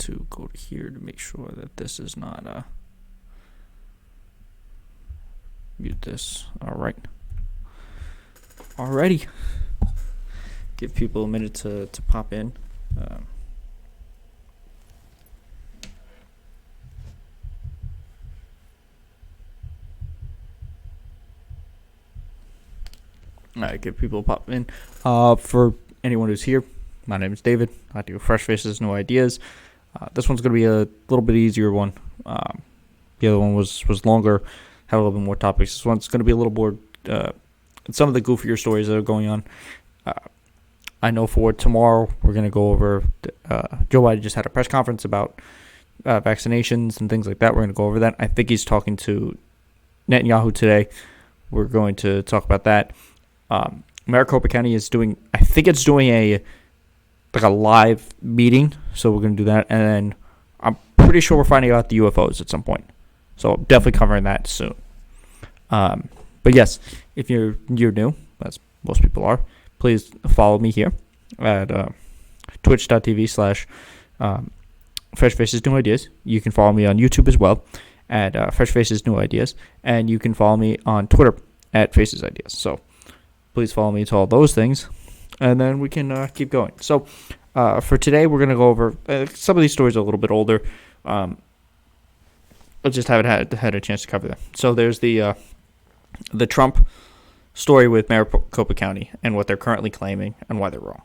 to go to here to make sure that this is not mute this. Alrighty. Give people a minute to pop in. Alright, give people a pop in. For anyone who's here, my name is David. I do Fresh Faces, New Ideas. This one's going to be a little bit easier one. The other one was longer, had a little bit more topics. This one's going to be a little more, some of the goofier stories that are going on. I know for tomorrow, we're going to go over, Joe Biden just had a press conference about vaccinations and things like that. We're going to go over that. I think he's talking to Netanyahu today. We're going to talk about that. Maricopa County is doing, I think it's doing a live meeting, so we're going to do that, and then I'm pretty sure we're finding out the UFOs at some point, so definitely covering that soon. But yes, if you're new, as most people are, please follow me here at twitch.tv/Fresh Faces New Ideas. You can follow me on YouTube as well at Fresh Faces New Ideas, and you can follow me on Twitter at Faces Ideas. So please follow me to all those things, and then we can keep going. So for today, we're going to go over some of these stories are a little bit older. I just haven't had a chance to cover them. So there's the Trump story with Maricopa County and what they're currently claiming and why they're wrong.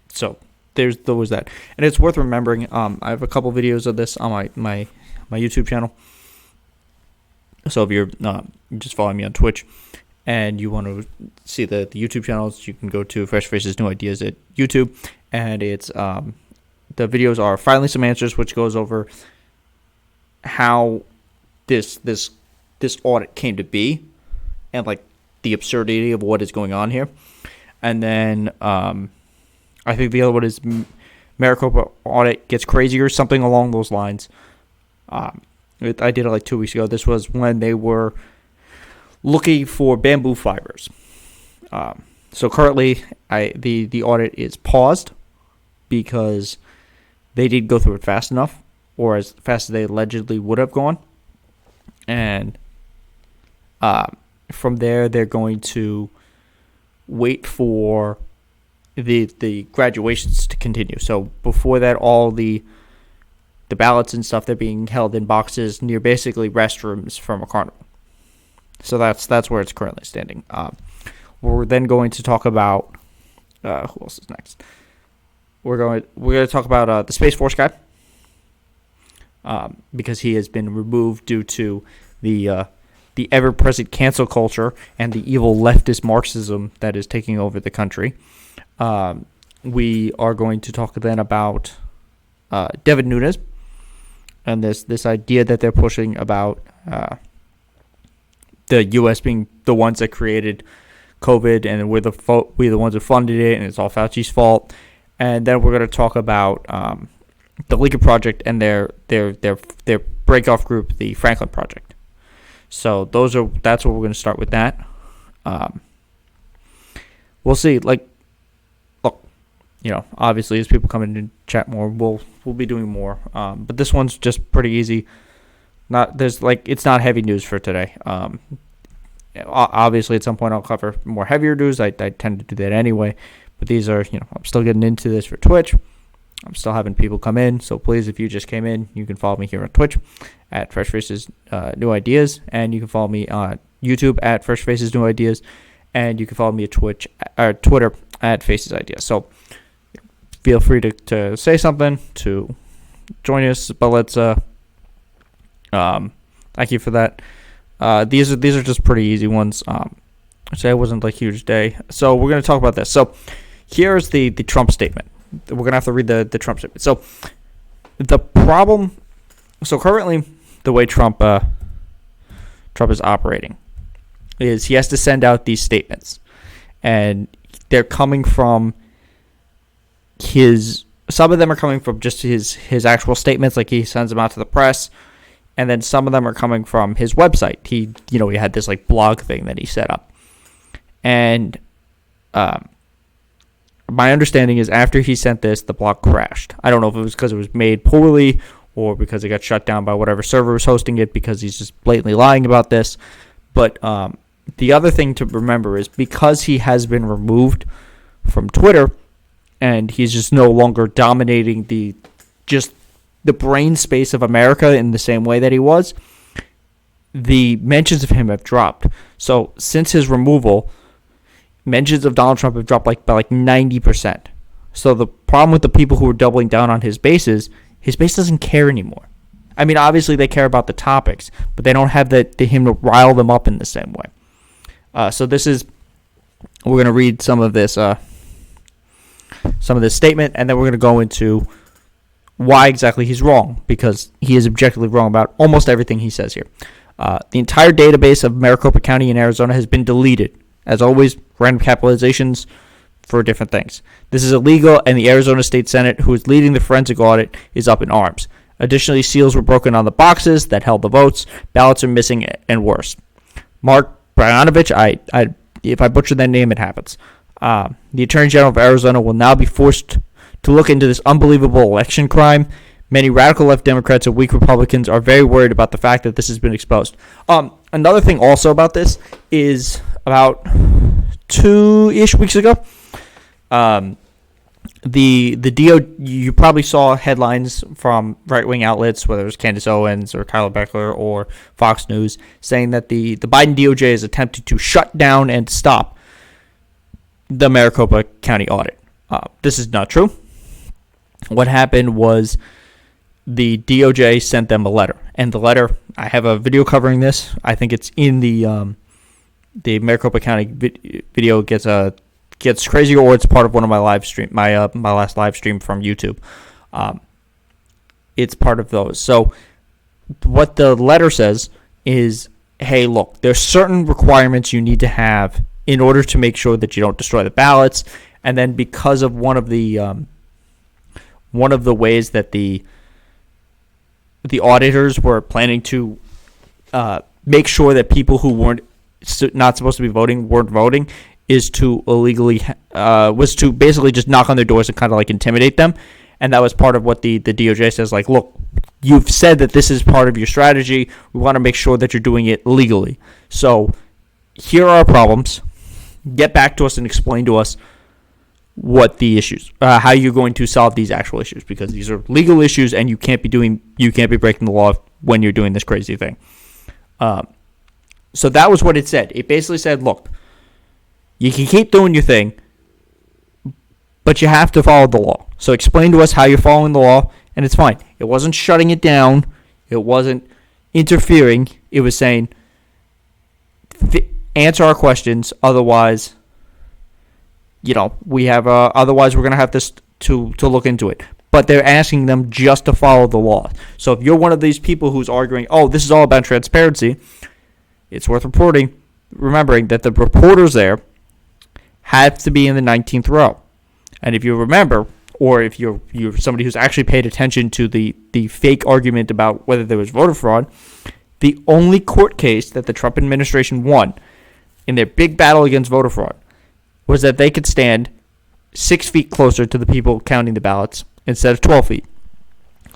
So there was that. And it's worth remembering, I have a couple videos of this on my YouTube channel. So if you're just following me on Twitch, and you want to see the YouTube channels, you can go to Fresh Faces New Ideas at YouTube, and it's the videos are Finally Some Answers, which goes over how this audit came to be, and like the absurdity of what is going on here. And then I think the other one is Maricopa audit gets crazier, something along those lines. I did it like 2 weeks ago. This was when they were looking for bamboo fibers. So currently, the audit is paused because they didn't go through it fast enough, or as fast as they allegedly would have gone. And from there, they're going to wait for the graduations to continue. So before that, all the ballots and stuff, they're being held in boxes near basically restrooms from a carnival. So that's where it's currently standing. We're then going to talk about who else is next. We're going to talk about the Space Force guy, because he has been removed due to the ever-present cancel culture and the evil leftist Marxism that is taking over the country. We are going to talk then about Devin Nunes and this idea that they're pushing about the U.S. being the ones that created COVID, and we're the ones who funded it, and it's all Fauci's fault. And then we're going to talk about the Lincoln Project and their breakoff group, the Franklin Project. So that's what we're going to start with that. We'll see. Like, look, obviously as people come in and chat more, we'll be doing more. But this one's just pretty easy. It's not heavy news for today. Obviously, at some point I'll cover more heavier news. I tend to do that anyway. But these are, I'm still getting into this for Twitch. I'm still having people come in. So please, if you just came in, you can follow me here on Twitch at Fresh Faces New Ideas, and you can follow me on YouTube at Fresh Faces New Ideas, and you can follow me at Twitter at Faces Ideas. So feel free to say something, to join us. But let's thank you for that. These are just pretty easy ones. Today wasn't like a huge day, so we're going to talk about this. So here's the Trump statement. We're going to have to read the Trump statement. So the problem, so currently the way Trump is operating is he has to send out these statements, and they're coming from some of them are coming from just his actual statements, like he sends them out to the press. And then some of them are coming from his website. He had this like blog thing that he set up. And my understanding is after he sent this, the blog crashed. I don't know if it was because it was made poorly or because it got shut down by whatever server was hosting it, because he's just blatantly lying about this. But the other thing to remember is because he has been removed from Twitter and he's just no longer dominating the brain space of America in the same way that he was, the mentions of him have dropped. So since his removal, mentions of Donald Trump have dropped by 90%. So the problem with the people who are doubling down on his base doesn't care anymore. I mean, obviously they care about the topics, but they don't have him to rile them up in the same way. So we're going to read some of this statement, and then we're going to go into why exactly he's wrong, because he is objectively wrong about almost everything he says here. The entire database of Maricopa County in Arizona has been deleted. As always, random capitalizations for different things. This is illegal, and the Arizona State Senate, who is leading the forensic audit, is up in arms. Additionally, seals were broken on the boxes that held the votes. Ballots are missing, and worse. Mark Bryanovich, if I butcher that name, it happens. The Attorney General of Arizona will now be forced to look into this unbelievable election crime. Many radical left Democrats and weak Republicans are very worried about the fact that this has been exposed. Another thing also about this is about 2-ish weeks ago, you probably saw headlines from right-wing outlets, whether it was Candace Owens or Tyler Beckler or Fox News, saying that the Biden DOJ is attempting to shut down and stop the Maricopa County audit. This is not true. What happened was the DOJ sent them a letter, and the letter, I have a video covering this. I think it's in the Maricopa County video gets crazier, or it's part of one of my live stream, my last live stream from YouTube. It's part of those. So what the letter says is, hey, look, there's certain requirements you need to have in order to make sure that you don't destroy the ballots, and then because of one of the ways that the auditors were planning to make sure that people who weren't not supposed to be voting weren't voting, is to illegally was to basically just knock on their doors and kind of like intimidate them. And that was part of what the DOJ says, like, look, you've said that this is part of your strategy. We want to make sure that you're doing it legally. So here are our problems. Get back to us and explain to us what the issues, how you're going to solve these actual issues, because these are legal issues and you can't be breaking the law when you're doing this crazy thing. So that was what it said. It basically said, look, you can keep doing your thing, but you have to follow the law. So explain to us how you're following the law, and it's fine. It wasn't shutting it down. It wasn't interfering. It was saying, answer our questions, otherwise, otherwise we're going to have this to look into it. But they're asking them just to follow the law. So if you're one of these people who's arguing, oh, this is all about transparency, it's worth remembering that the reporters there have to be in the 19th row. And if you remember, or if you're somebody who's actually paid attention to the fake argument about whether there was voter fraud, the only court case that the Trump administration won in their big battle against voter fraud was that they could stand 6 feet closer to the people counting the ballots instead of 12 feet.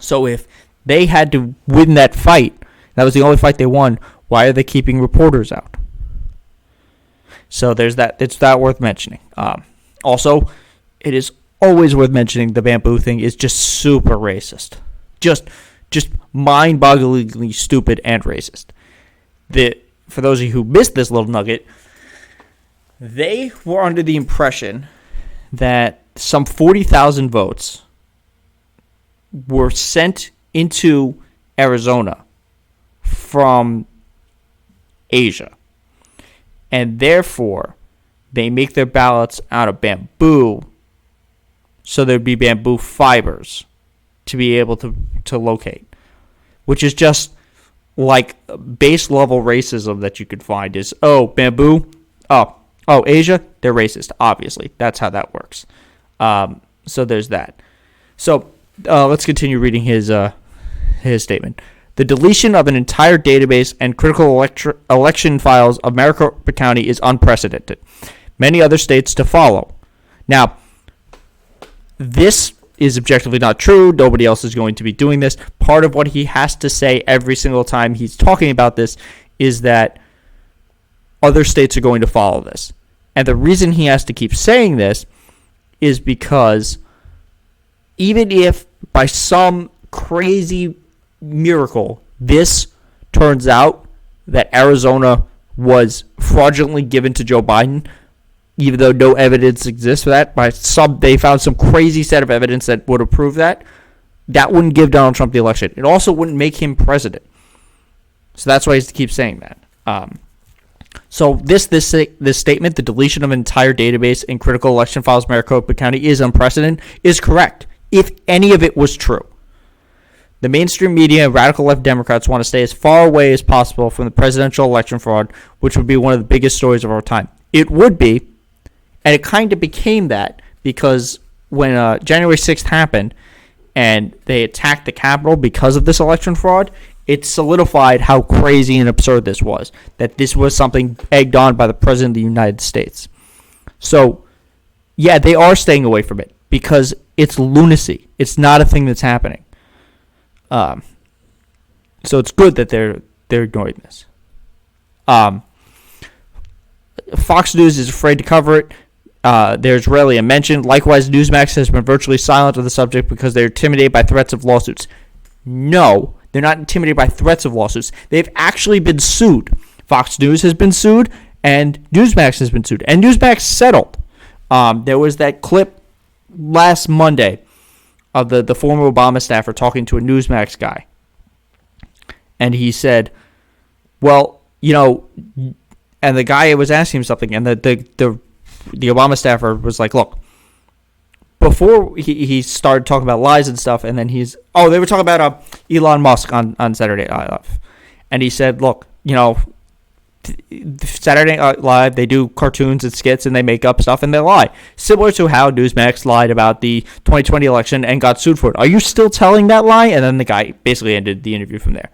So if they had to win that fight, that was the only fight they won, why are they keeping reporters out? So there's that. It's that worth mentioning. Also, it is always worth mentioning the bamboo thing is just super racist. Just mind-bogglingly stupid and racist. For those of you who missed this little nugget, they were under the impression that some 40,000 votes were sent into Arizona from Asia. And therefore, they make their ballots out of bamboo, so there'd be bamboo fibers to be able to locate, which is just like base level racism that you could find is, oh, bamboo, oh, Asia, they're racist, obviously. That's how that works. So there's that. So let's continue reading his statement. The deletion of an entire database and critical election files of Maricopa County is unprecedented. Many other states to follow. Now, this is objectively not true. Nobody else is going to be doing this. Part of what he has to say every single time he's talking about this is that other states are going to follow this. And the reason he has to keep saying this is because even if by some crazy miracle this turns out that Arizona was fraudulently given to Joe Biden, even though no evidence exists for that, they found some crazy set of evidence that would have proved that wouldn't give Donald Trump the election. It also wouldn't make him president. So that's why he has to keep saying that. So this statement, the deletion of an entire database in critical election files in Maricopa County is unprecedented, is correct, if any of it was true. The mainstream media and radical left Democrats want to stay as far away as possible from the presidential election fraud, which would be one of the biggest stories of our time. It would be, and it kind of became that, because when January 6th happened and they attacked the Capitol because of this election fraud, it solidified how crazy and absurd this was, that this was something egged on by the President of the United States. So, yeah, they are staying away from it because it's lunacy. It's not a thing that's happening. So it's good that they're ignoring this. Fox News is afraid to cover it. There's rarely a mention. Likewise, Newsmax has been virtually silent on the subject because they're intimidated by threats of lawsuits. No, they're not intimidated by threats of lawsuits. They've actually been sued. Fox News has been sued, and Newsmax has been sued. And Newsmax settled. There was that clip last Monday of the former Obama staffer talking to a Newsmax guy. And he said, well, and the guy was asking him something, and the Obama staffer was like, look, before he started talking about lies and stuff, and then they were talking about Elon Musk on Saturday Night Live. And he said, look, Saturday Night Live, they do cartoons and skits and they make up stuff and they lie. Similar to how Newsmax lied about the 2020 election and got sued for it. Are you still telling that lie? And then the guy basically ended the interview from there.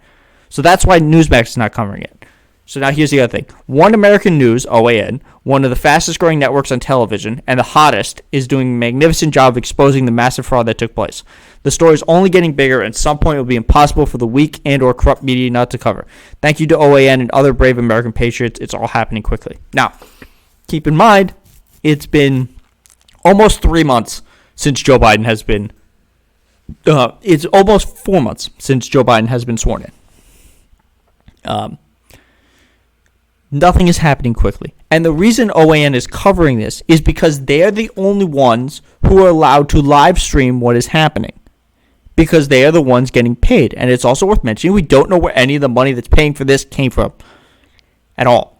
So that's why Newsmax is not covering it. So now here's the other thing. One American News, OAN, one of the fastest growing networks on television and the hottest, is doing a magnificent job of exposing the massive fraud that took place. The story is only getting bigger, and at some point it will be impossible for the weak and or corrupt media not to cover. Thank you to OAN and other brave American patriots. It's all happening quickly. Now, keep in mind, it's been almost 3 months since Joe Biden has been, it's almost 4 months since Joe Biden has been sworn in. Nothing is happening quickly. And the reason OAN is covering this is because they're the only ones who are allowed to live stream what is happening. Because they are the ones getting paid. And it's also worth mentioning, we don't know where any of the money that's paying for this came from at all.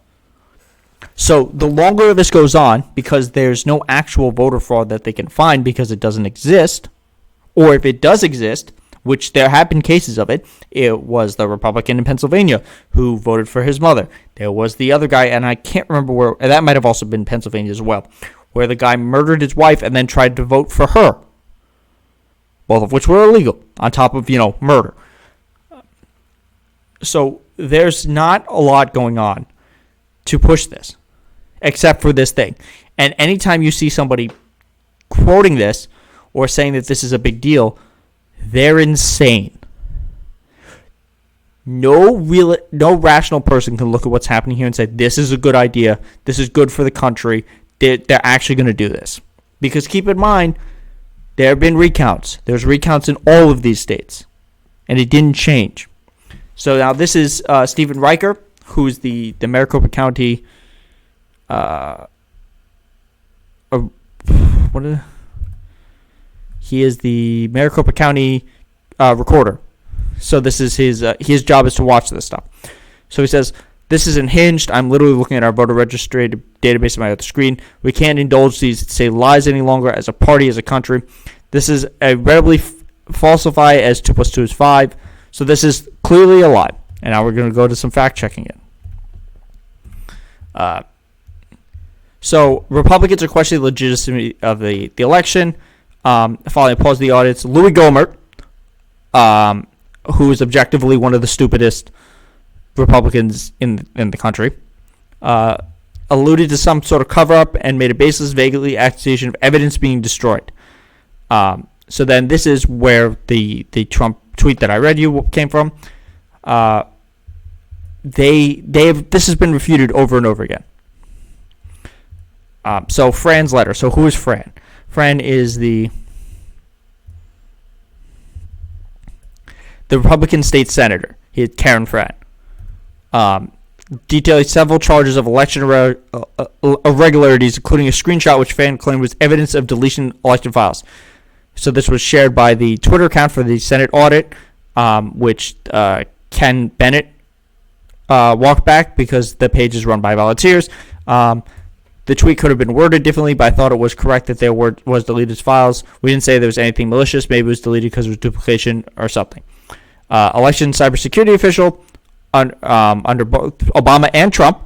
So the longer this goes on, because there's no actual voter fraud that they can find because it doesn't exist, or if it does exist, which there have been cases of it. It was the Republican in Pennsylvania who voted for his mother. There was the other guy, and I can't remember where, and that might have also been Pennsylvania as well, where the guy murdered his wife and then tried to vote for her. Both of which were illegal, on top of, murder. So there's not a lot going on to push this, except for this thing. And anytime you see somebody quoting this or saying that this is a big deal, they're insane. No rational person can look at what's happening here and say, this is a good idea. This is good for the country. They're actually going to do this. Because keep in mind, there have been recounts. There's recounts in all of these states. And it didn't change. So now this is Stephen Riker, who's the Maricopa County, he is the Maricopa County recorder. So this is his job is to watch this stuff. So he says, this is unhinged. I'm literally looking at our voter registry database on my other screen. We can't indulge these say lies any longer as a party, as a country. This is a readily falsify as 2 + 2 is 5. So this is clearly a lie. And now we're going to go to some fact checking it. So Republicans are questioning the legitimacy of the election. Following a pause of the audits, Louis Gohmert, who is objectively one of the stupidest Republicans in the country, alluded to some sort of cover-up and made a baseless, vaguely accusation of evidence being destroyed. So then this is where the Trump tweet that I read you came from. This has been refuted over and over again. So Fran's letter. So who is Fran? Fran is the Republican state senator. He had Karen Fran. Detailing several charges of election irregularities, including a screenshot which Fran claimed was evidence of deletion election files. So this was shared by the Twitter account for the Senate Audit, which Ken Bennett walked back because the page is run by volunteers. The tweet could have been worded differently, but I thought it was correct that there was deleted files. We didn't say there was anything malicious. Maybe it was deleted because it was duplication or something. Election cybersecurity official under both Obama and Trump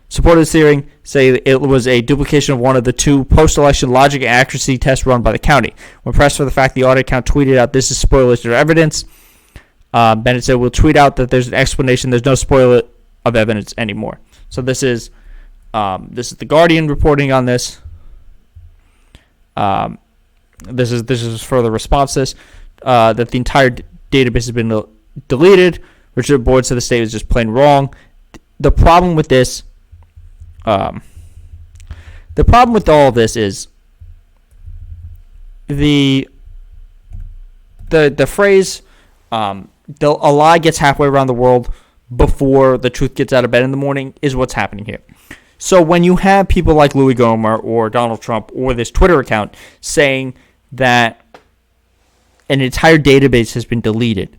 supported this theory, say it was a duplication of one of the two post-election logic and accuracy tests run by the county. When pressed for the fact the audit account tweeted out, "This is spoilage of evidence," Bennett said, "We'll tweet out that there's an explanation. There's no spoiler of evidence anymore." So this is the Guardian reporting on this. This is further response to this, that the entire database has been deleted. Richard Boyd said the state was just plain wrong. The problem with this, the problem with all of this is the phrase a lie gets halfway around the world before the truth gets out of bed in the morning is what's happening here. So when you have people like Louis Gohmert or Donald Trump or this Twitter account saying that an entire database has been deleted,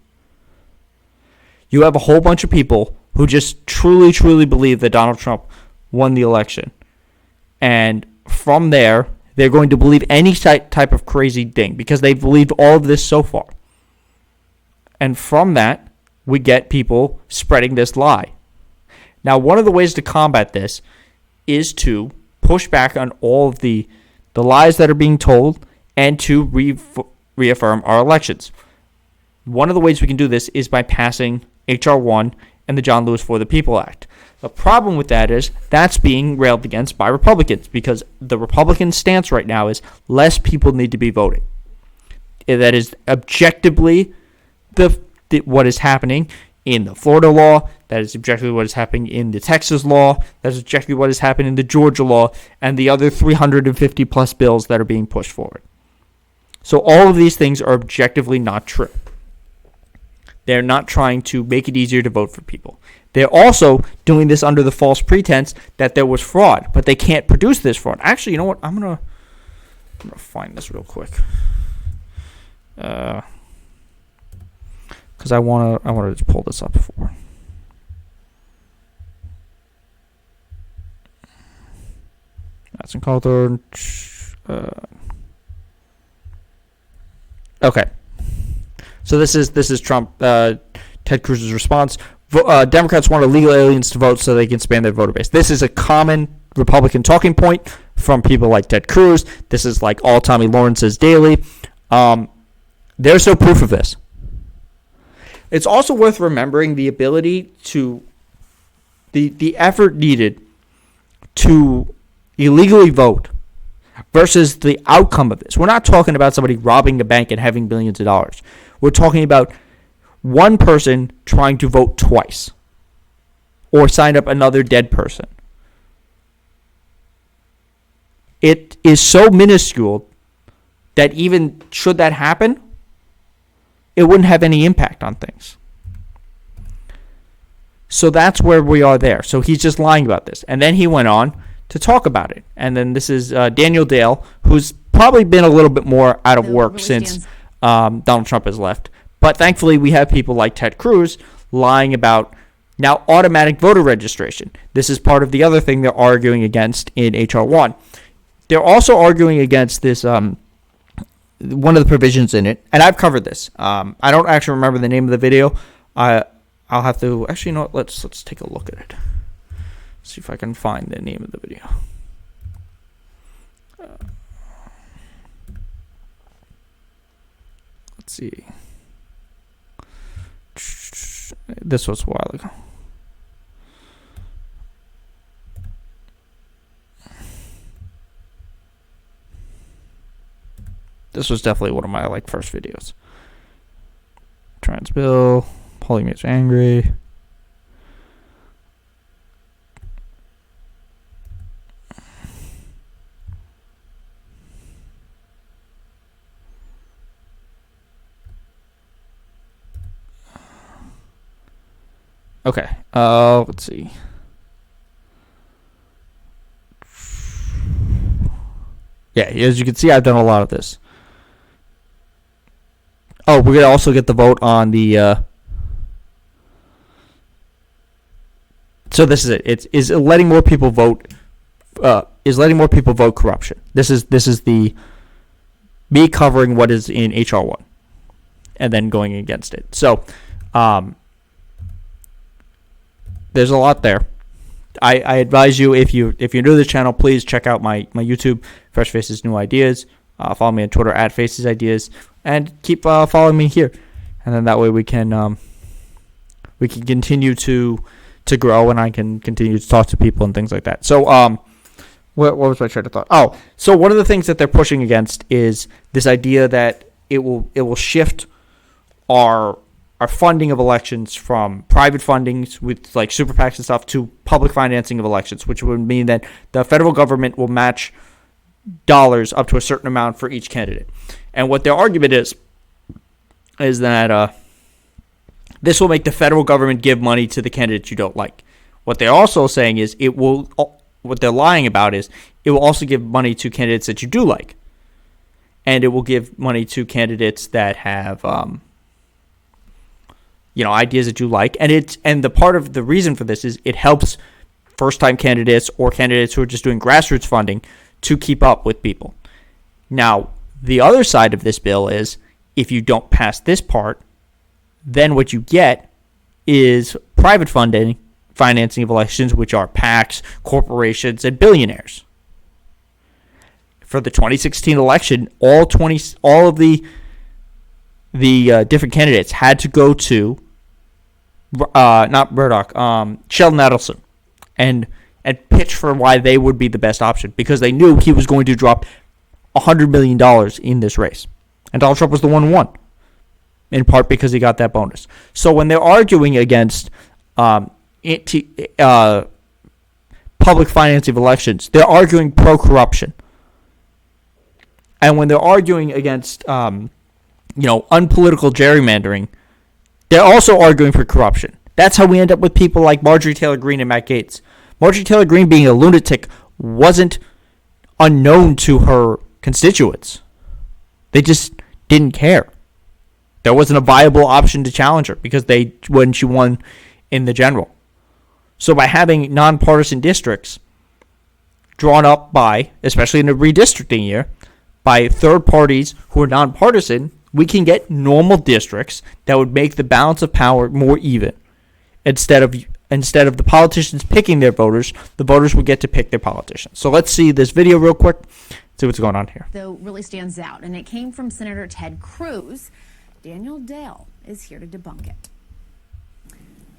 you have a whole bunch of people who just truly believe that Donald Trump won the election. And from there, they're going to believe any type of crazy thing because they've believed all of this so far. And from that, we get people spreading this lie. Now, one of the ways to combat this is to push back on all of the lies that are being told and to reaffirm our elections. One of the ways we can do this is by passing H.R. 1 and the John Lewis for the People Act. The problem with that is that's being railed against by Republicans because the Republican stance right now is less people need to be voting. That is objectively what is happening in the Florida law. That is objectively what is happening in the Texas law. That is objectively what is happening in the Georgia law and the other 350 plus bills that are being pushed forward. So all of these things are objectively not true. They're not trying to make it easier to vote for people. They're also doing this under the false pretense that there was fraud, but they can't produce this fraud. Actually, you know what? I'm gonna find this real quick, because I wanna just pull this up before. That's in Calder. Okay. So this is Trump, Ted Cruz's response. Democrats want illegal aliens to vote so they can expand their voter base. This is a common Republican talking point from people like Ted Cruz. This is like all Tommy Lawrence's daily. There's no proof of this. It's also worth remembering the ability to, the effort needed to illegally vote versus the outcome of this. We're not talking about somebody robbing a bank and having billions of dollars. We're talking about one person trying to vote twice or sign up another dead person. It is so minuscule that even should that happen, it wouldn't have any impact on things. So that's where we are there. So he's just lying about this. And then he went on to talk about it. And then this is Daniel Dale, who's probably been a little bit more out of work since Donald Trump has left. But thankfully, we have people like Ted Cruz lying about now automatic voter registration. This is part of the other thing they're arguing against in H.R. 1. They're also arguing against this, one of the provisions in it, and I've covered this. I don't actually remember the name of the video. I'll have to, actually, you know what, let's take a look at it. See if I can find the name of the video. Let's see. This was a while ago. This was definitely one of my first videos. Trans bill, Polly makes angry. Okay, let's see. Yeah, as you can see, I've done a lot of this. Oh, we're gonna also get the vote on the. So this is it. Is letting more people vote. Is letting more people vote corruption. This is the me covering what is in HR1, and then going against it. So, there's a lot there. I advise you, if you're new to the channel, please check out my YouTube, Fresh Faces New Ideas. Follow me on Twitter at Faces Ideas, and keep following me here. And then that way we can continue to grow, and I can continue to talk to people and things like that. So what was my train of thought? Oh, so one of the things that they're pushing against is this idea that it will shift our funding of elections from private fundings with super PACs and stuff to public financing of elections, which would mean that the federal government will match dollars up to a certain amount for each candidate. And what their argument is that this will make the federal government give money to the candidates you don't like. What they're also saying is what they're lying about is it will also give money to candidates that you do like. And it will give money to candidates that have ideas that you like, and the part of the reason for this is it helps first-time candidates or candidates who are just doing grassroots funding to keep up with people. Now, the other side of this bill is if you don't pass this part, then what you get is private financing of elections, which are PACs, corporations, and billionaires. For the 2016 election, all of the different candidates had to go to not Murdoch, Sheldon Adelson, and pitch for why they would be the best option, because they knew he was going to drop $100 million in this race. And Donald Trump was the one who won, in part because he got that bonus. So when they're arguing against public financing of elections, they're arguing pro-corruption. And when they're arguing against unpolitical gerrymandering, they're also arguing for corruption. That's how we end up with people like Marjorie Taylor Greene and Matt Gaetz. Marjorie Taylor Greene, being a lunatic, wasn't unknown to her constituents. They just didn't care. There wasn't a viable option to challenge her when she won in the general. So by having nonpartisan districts drawn up by, especially in a redistricting year, by third parties who are nonpartisan, we can get normal districts that would make the balance of power more even. Instead of the politicians picking their voters, the voters would get to pick their politicians. So let's see this video real quick, see what's going on here. Though really stands out, and it came from Senator Ted Cruz. Daniel Dale is here to debunk it.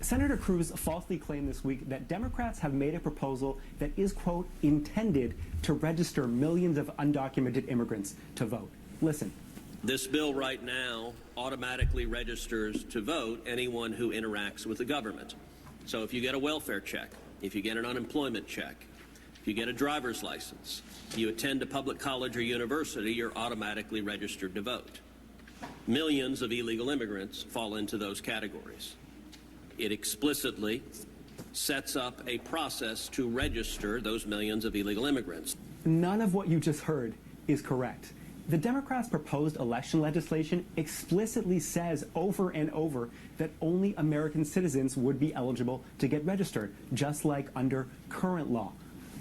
Senator Cruz falsely claimed this week that Democrats have made a proposal that is, quote, intended to register millions of undocumented immigrants to vote. Listen. This bill right now automatically registers to vote anyone who interacts with the government. So if you get a welfare check, if you get an unemployment check, if you get a driver's license, you attend a public college or university, you're automatically registered to vote. Millions of illegal immigrants fall into those categories. It explicitly sets up a process to register those millions of illegal immigrants. None of what you just heard is correct. The Democrats' proposed election legislation explicitly says over and over that only American citizens would be eligible to get registered, just like under current law.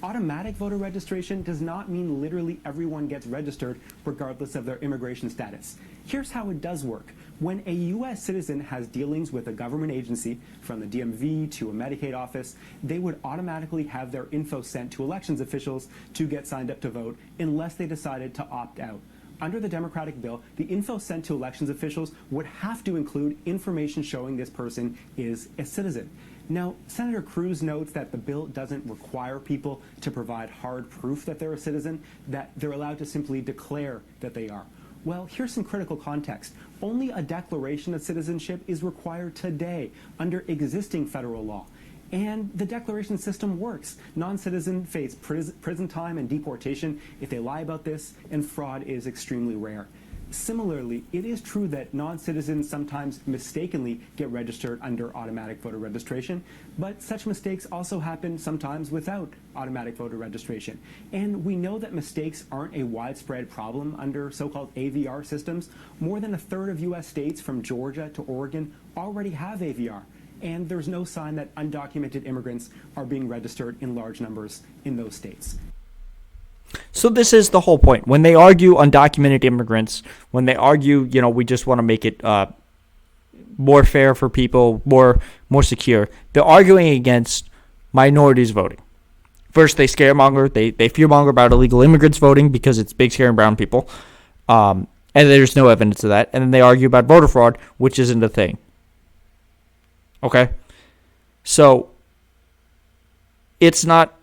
Automatic voter registration does not mean literally everyone gets registered regardless of their immigration status. Here's how it does work. When a U.S. citizen has dealings with a government agency, from the DMV to a Medicaid office, they would automatically have their info sent to elections officials to get signed up to vote unless they decided to opt out. Under the Democratic bill, the info sent to elections officials would have to include information showing this person is a citizen. Now, Senator Cruz notes that the bill doesn't require people to provide hard proof that they're a citizen, that they're allowed to simply declare that they are. Well, here's some critical context. Only a declaration of citizenship is required today under existing federal law. And the declaration system works. Non-citizens face prison time and deportation if they lie about this, and fraud is extremely rare. Similarly, it is true that non-citizens sometimes mistakenly get registered under automatic voter registration, but such mistakes also happen sometimes without automatic voter registration. And we know that mistakes aren't a widespread problem under so-called AVR systems. More than a third of U.S. states, from Georgia to Oregon, already have AVR. And there's no sign that undocumented immigrants are being registered in large numbers in those states. So this is the whole point. When they argue undocumented immigrants, when they argue, we just want to make it more fair for people, more secure, they're arguing against minorities voting. First, they scaremonger, they fearmonger about illegal immigrants voting because it's big scaring brown people, and there's no evidence of that. And then they argue about voter fraud, which isn't a thing. Okay? So it's not...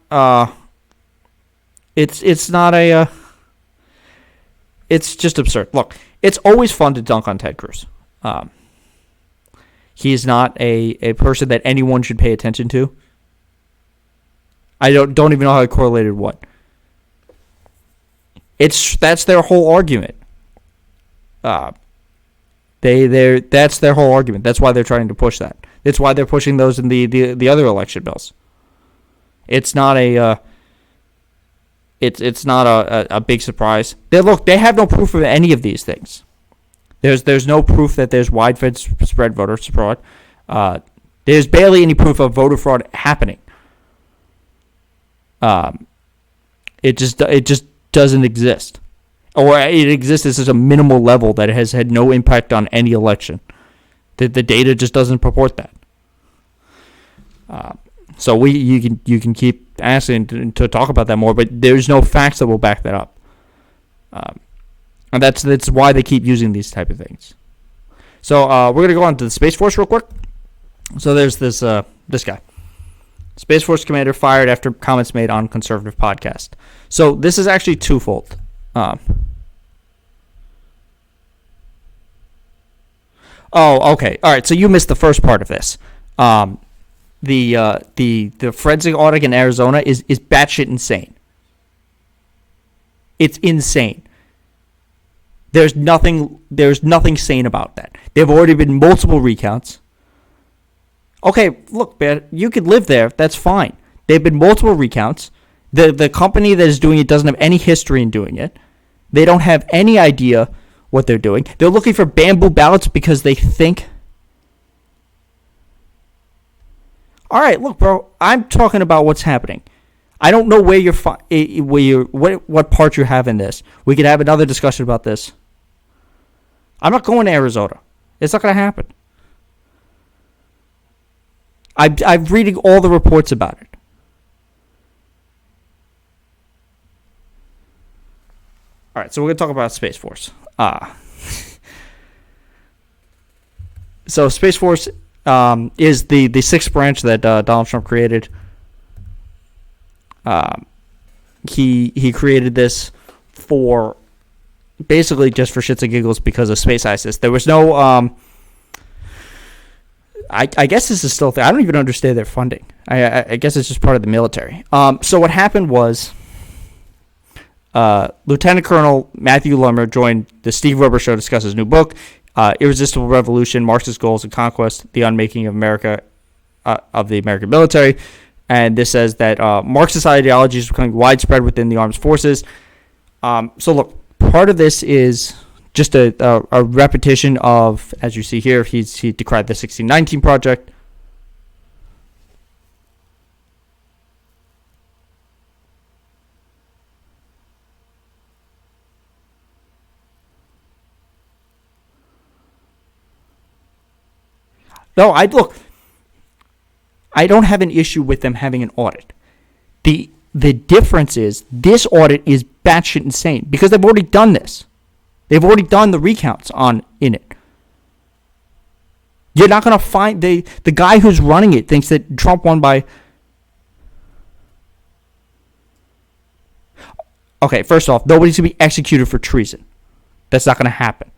It's not a, it's just absurd. Look, it's always fun to dunk on Ted Cruz. He's not a person that anyone should pay attention to. I don't even know how I correlated what. That's their whole argument. That's their whole argument. That's why they're trying to push that. It's why they're pushing those in the other election bills. It's not a It's not a big surprise. They have no proof of any of these things. There's no proof that there's widespread voter fraud. There's barely any proof of voter fraud happening. It just doesn't exist, or it exists as a minimal level that it has had no impact on any election. The data just doesn't purport that. So you can keep asking to talk about that more, but there's no facts that will back that up. And that's why they keep using these type of things. So we're gonna go on to the Space Force real quick. So there's this guy, Space Force commander fired after comments made on conservative podcast. So this is actually twofold. Okay, all right. So you missed the first part of this. The forensic audit in Arizona is batshit insane. It's insane. There's nothing sane about that. There've already been multiple recounts. Okay, look, man, you could live there. That's fine. There've been multiple recounts. The company that is doing it doesn't have any history in doing it. They don't have any idea what they're doing. They're looking for bamboo ballots because they think. All right, look, bro. I'm talking about what's happening. I don't know what part you have in this. We could have another discussion about this. I'm not going to Arizona. It's not going to happen. I'm reading all the reports about it. All right, so we're going to talk about Space Force. So Space Force is the sixth branch that Donald Trump created. He created this for basically just for shits and giggles because of space ISIS. There was no I guess this is still I don't even understand their funding. I guess it's just part of the military. So what happened was Lieutenant Colonel Matthew Lummer joined the Steve Weber Show to discuss his new book, Irresistible Revolution, Marxist Goals and Conquest, The Unmaking of America, of the American Military. And this says that Marxist ideology is becoming widespread within the armed forces. So look, part of this is just a repetition of, as you see here, he decried the 1619 Project. No, I don't have an issue with them having an audit. The difference is this audit is batshit insane because they've already done this. They've already done the recounts in it. You're not going to find the guy who's running it thinks that Trump won by. Okay, first off, nobody's going to be executed for treason. That's not going to happen.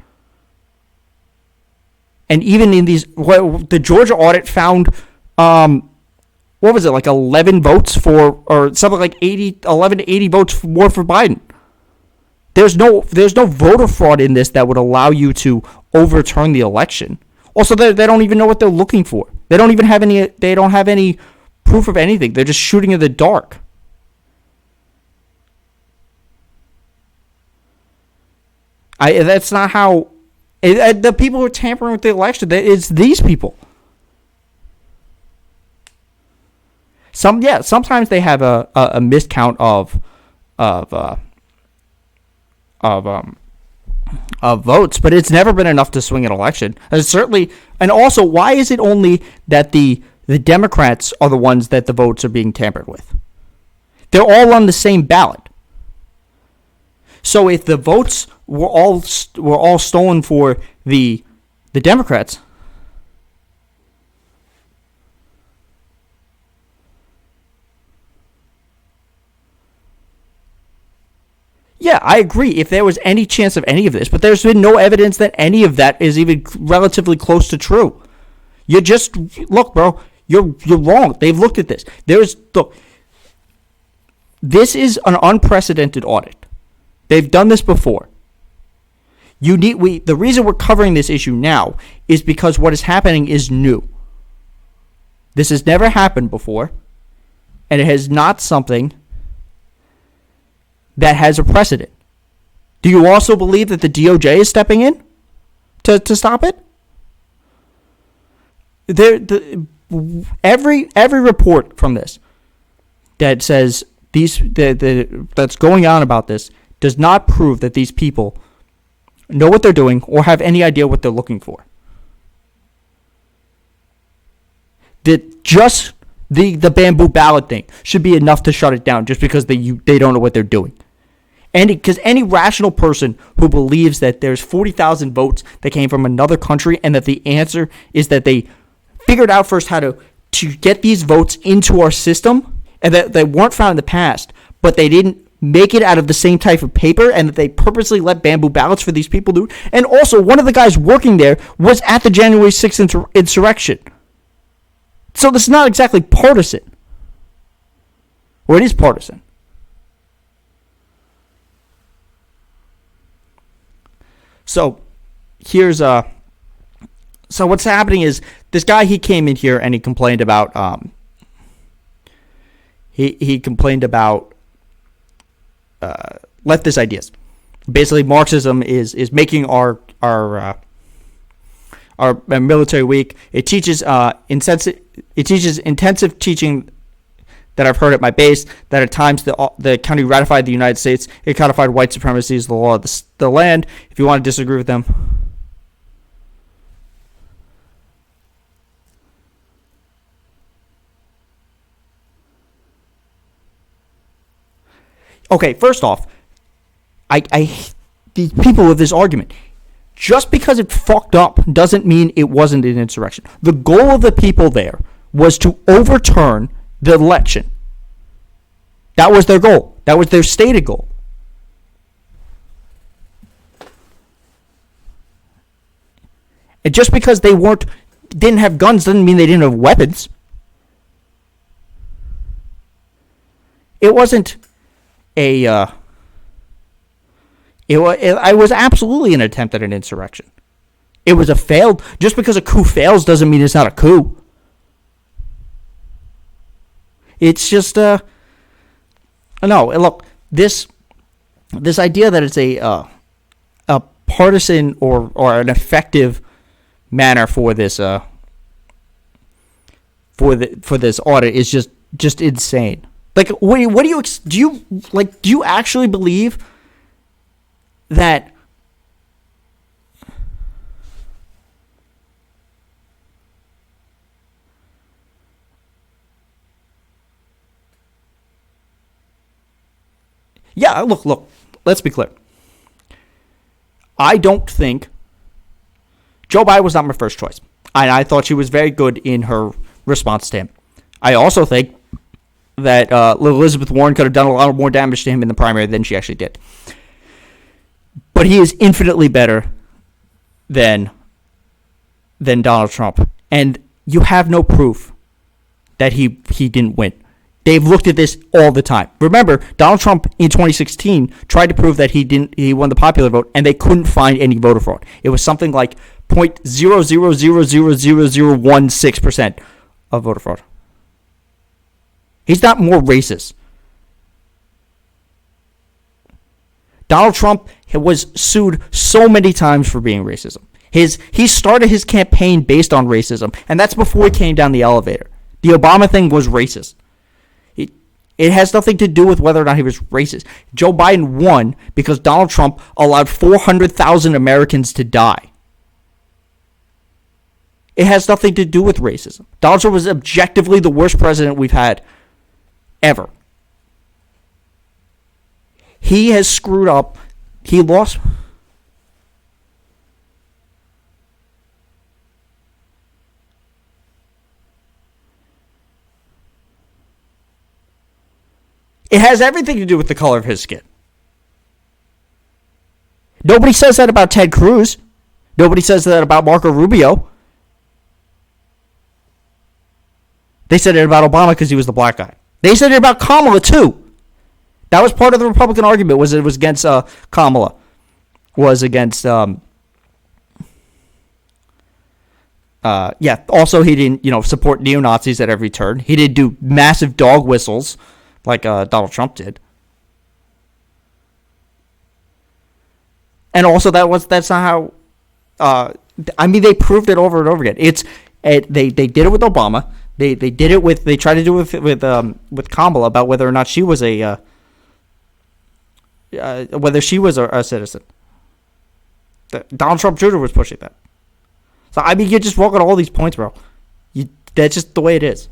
And even in these, the Georgia audit found, what was it, like 11 votes for, or something like 11 to 80 votes more for Biden. There's no voter fraud in this that would allow you to overturn the election. Also, they don't even know what they're looking for. They don't have any proof of anything. They're just shooting in the dark. That's not how. The people who are tampering with the election, it's these people. Sometimes they have a miscount of votes, but it's never been enough to swing an election. And also, why is it only that the Democrats are the ones that the votes are being tampered with? They're all on the same ballot. So if the votes were all stolen for the Democrats, yeah, I agree if there was any chance of any of this, but there's been no evidence that any of that is even relatively close to true. Look, bro, you're wrong. They've looked at this. This is an unprecedented audit. They've done this before. The reason we're covering this issue now is because what is happening is new. This has never happened before, and it is not something that has a precedent. Do you also believe that the DOJ is stepping in to stop it? Every report from this that says that's going on about this does not prove that these people know what they're doing or have any idea what they're looking for. That just the bamboo ballot thing should be enough to shut it down just because they don't know what they're doing. And because any rational person who believes that there's 40,000 votes that came from another country and that the answer is that they figured out first how to get these votes into our system and that they weren't found in the past, but they didn't make it out of the same type of paper and that they purposely let bamboo ballots for these people do. And also, one of the guys working there was at the January 6th insurrection. So this is not exactly partisan. Or it is partisan. So so what's happening is this guy, he came in here and he complained about leftist ideas. Basically, Marxism is making our military weak. It teaches intensive teaching that I've heard at my base, that at times the county ratified the United States. It codified white supremacy as the law of the land. If you want to disagree with them. Okay, first off, the people with this argument, just because it fucked up doesn't mean it wasn't an insurrection. The goal of the people there was to overturn the election. That was their goal. That was their stated goal. And just because they didn't have guns doesn't mean they didn't have weapons. It wasn't it was absolutely an attempt at an insurrection. It was a failed. Just because a coup fails doesn't mean it's not a coup. It's just no. Look, this idea that it's a partisan or an effective manner for this for this audit is just insane. Like, what do you actually believe that? Yeah, look, let's be clear. I don't think Joe Biden was not my first choice. And I thought she was very good in her response to him. I also think that Elizabeth Warren could have done a lot more damage to him in the primary than she actually did. But he is infinitely better than Donald Trump. And you have no proof that he didn't win. They've looked at this all the time. Remember, Donald Trump in 2016 tried to prove that he won the popular vote, and they couldn't find any voter fraud. It was something like 0.0000016% of voter fraud. He's not more racist. Donald Trump was sued so many times for being racism. He started his campaign based on racism, and that's before he came down the elevator. The Obama thing was racist. It has nothing to do with whether or not he was racist. Joe Biden won because Donald Trump allowed 400,000 Americans to die. It has nothing to do with racism. Donald Trump was objectively the worst president we've had ever. He has screwed up. He lost. It has everything to do with the color of his skin. Nobody says that about Ted Cruz. Nobody says that about Marco Rubio. They said it about Obama because he was the black guy. They said it about Kamala too. That was part of the Republican argument. Was it was against Kamala? Was against Also, he didn't support neo-Nazis at every turn. He didn't do massive dog whistles like Donald Trump did. And also, that's not how. They proved it over and over again. They did it with Obama. They did it with. They tried to do it with Kamala about whether or not she was a citizen. Donald Trump Jr. was pushing that. So you're just walking all these points, bro. That's just the way it is.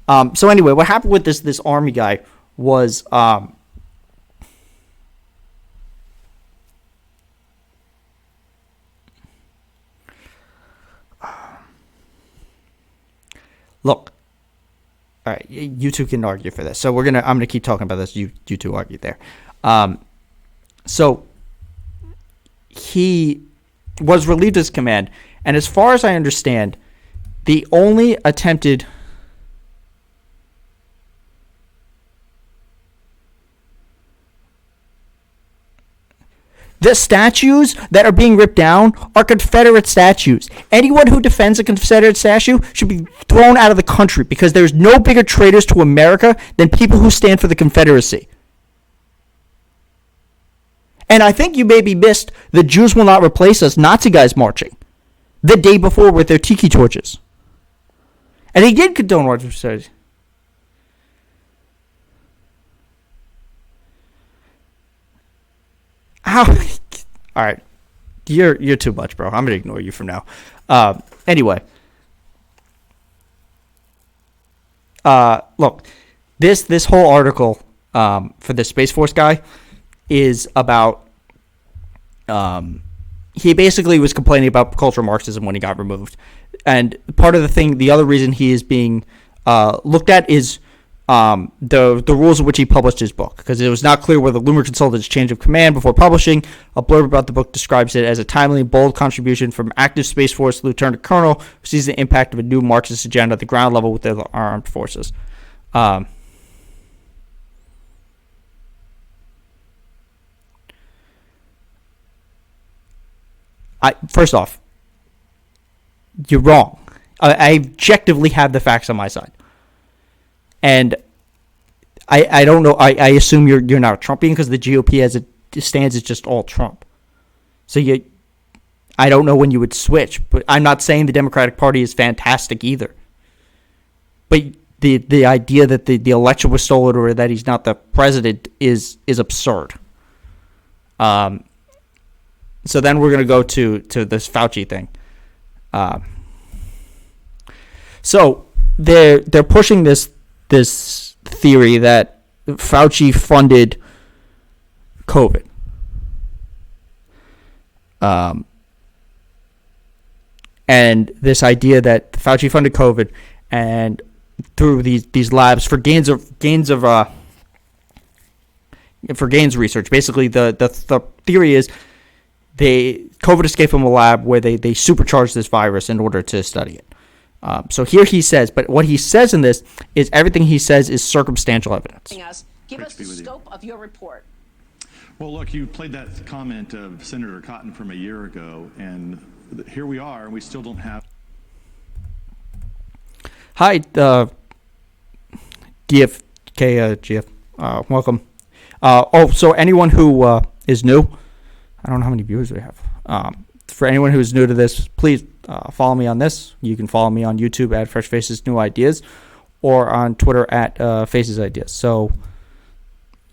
So anyway, what happened with this army guy was look. All right, you two can argue for this. So I'm gonna keep talking about this. You two argue there. So he was relieved of his command, and as far as I understand, the only attempted the statues that are being ripped down are Confederate statues. Anyone who defends a Confederate statue should be thrown out of the country because there's no bigger traitors to America than people who stand for the Confederacy. And I think you maybe missed the Jews will not replace us Nazi guys marching the day before with their tiki torches. And he did condone white supremacy. How? All right, you're too much, bro. I'm gonna ignore you from now. Anyway, look, this whole article for the Space Force guy is about. He basically was complaining about cultural Marxism when he got removed, and part of the other reason he is being looked at is. The rules in which he published his book, because it was not clear whether Loomer consulted his change of command before publishing. A blurb about the book describes it as a timely and bold contribution from active Space Force lieutenant colonel who sees the impact of a new Marxist agenda at the ground level with the armed forces. First off, you're wrong. I objectively have the facts on my side. And I don't know. I assume you're not Trumpian because the GOP as it stands is just all Trump. So I don't know when you would switch, but I'm not saying the Democratic Party is fantastic either. But the idea that the election was stolen or that he's not the president is absurd. So then we're gonna go to this Fauci thing. So they're pushing this theory that Fauci funded COVID. And this idea that Fauci funded COVID and through these labs for gains research. Basically, the theory is COVID escaped from a lab where they supercharged this virus in order to study it. So here he says, but what he says in this is everything he says is circumstantial evidence. Give us the scope of your report. Well, look, you played that comment of Senator Cotton from a year ago, and here we are, and we still don't have. Hi, GF, welcome. So anyone who is new, I don't know how many viewers we have. For anyone who is new to this, please follow me on this. You can follow me on YouTube at Fresh Faces New Ideas, or on Twitter at Faces Ideas. So,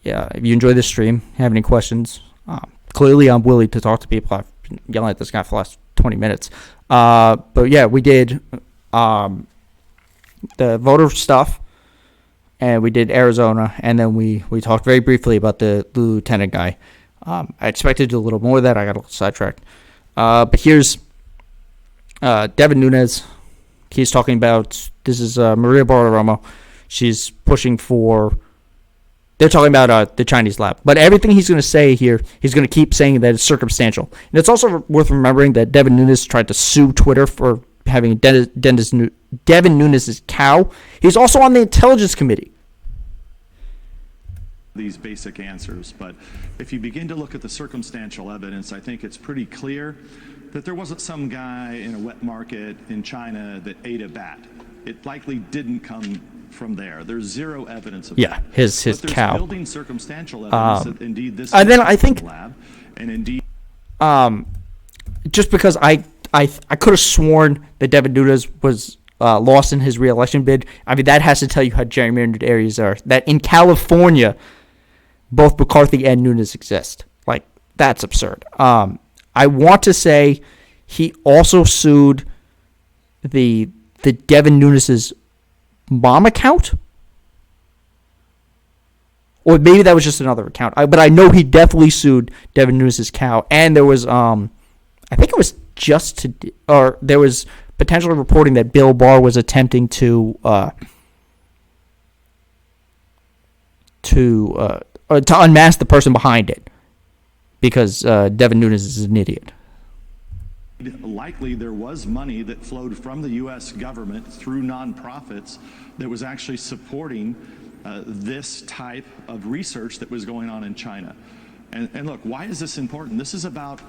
yeah, if you enjoy this stream, have any questions, clearly I'm willing to talk to people. I've been yelling at this guy for the last 20 minutes. But yeah, we did the voter stuff, and we did Arizona, and then we talked very briefly about the lieutenant guy. I expected to do a little more of that. I got a little sidetracked. But here's Devin Nunes. He's talking about, this is Maria Bartiromo. She's pushing for, they're talking about the Chinese lab. But everything he's going to say here, he's going to keep saying that it's circumstantial. And it's also worth remembering that Devin Nunes tried to sue Twitter for having Devin Nunes' cow. He's also on the Intelligence Committee. These basic answers, but if you begin to look at the circumstantial evidence, I think it's pretty clear that there wasn't some guy in a wet market in China that ate a bat. It likely didn't come from there. There's zero evidence of that. his but there's cow. Building circumstantial evidence that indeed this And then I was think the lab, and indeed just because I could have sworn that Devin Nunes was lost in his re-election bid. I mean, that has to tell you how gerrymandered areas are. That in California, both McCarthy and Nunes exist. Like, that's absurd. I want to say he also sued the Devin Nunes' mom account, or maybe that was just another account. But I know he definitely sued Devin Nunes' cow, and there was I think it was there was potentially reporting that Bill Barr was attempting to unmask the person behind it, because Devin Nunes is an idiot. likely there was money that flowed from the U.S. government through nonprofits that was actually supporting this type of research that was going on in China. And look, why is this important? This is about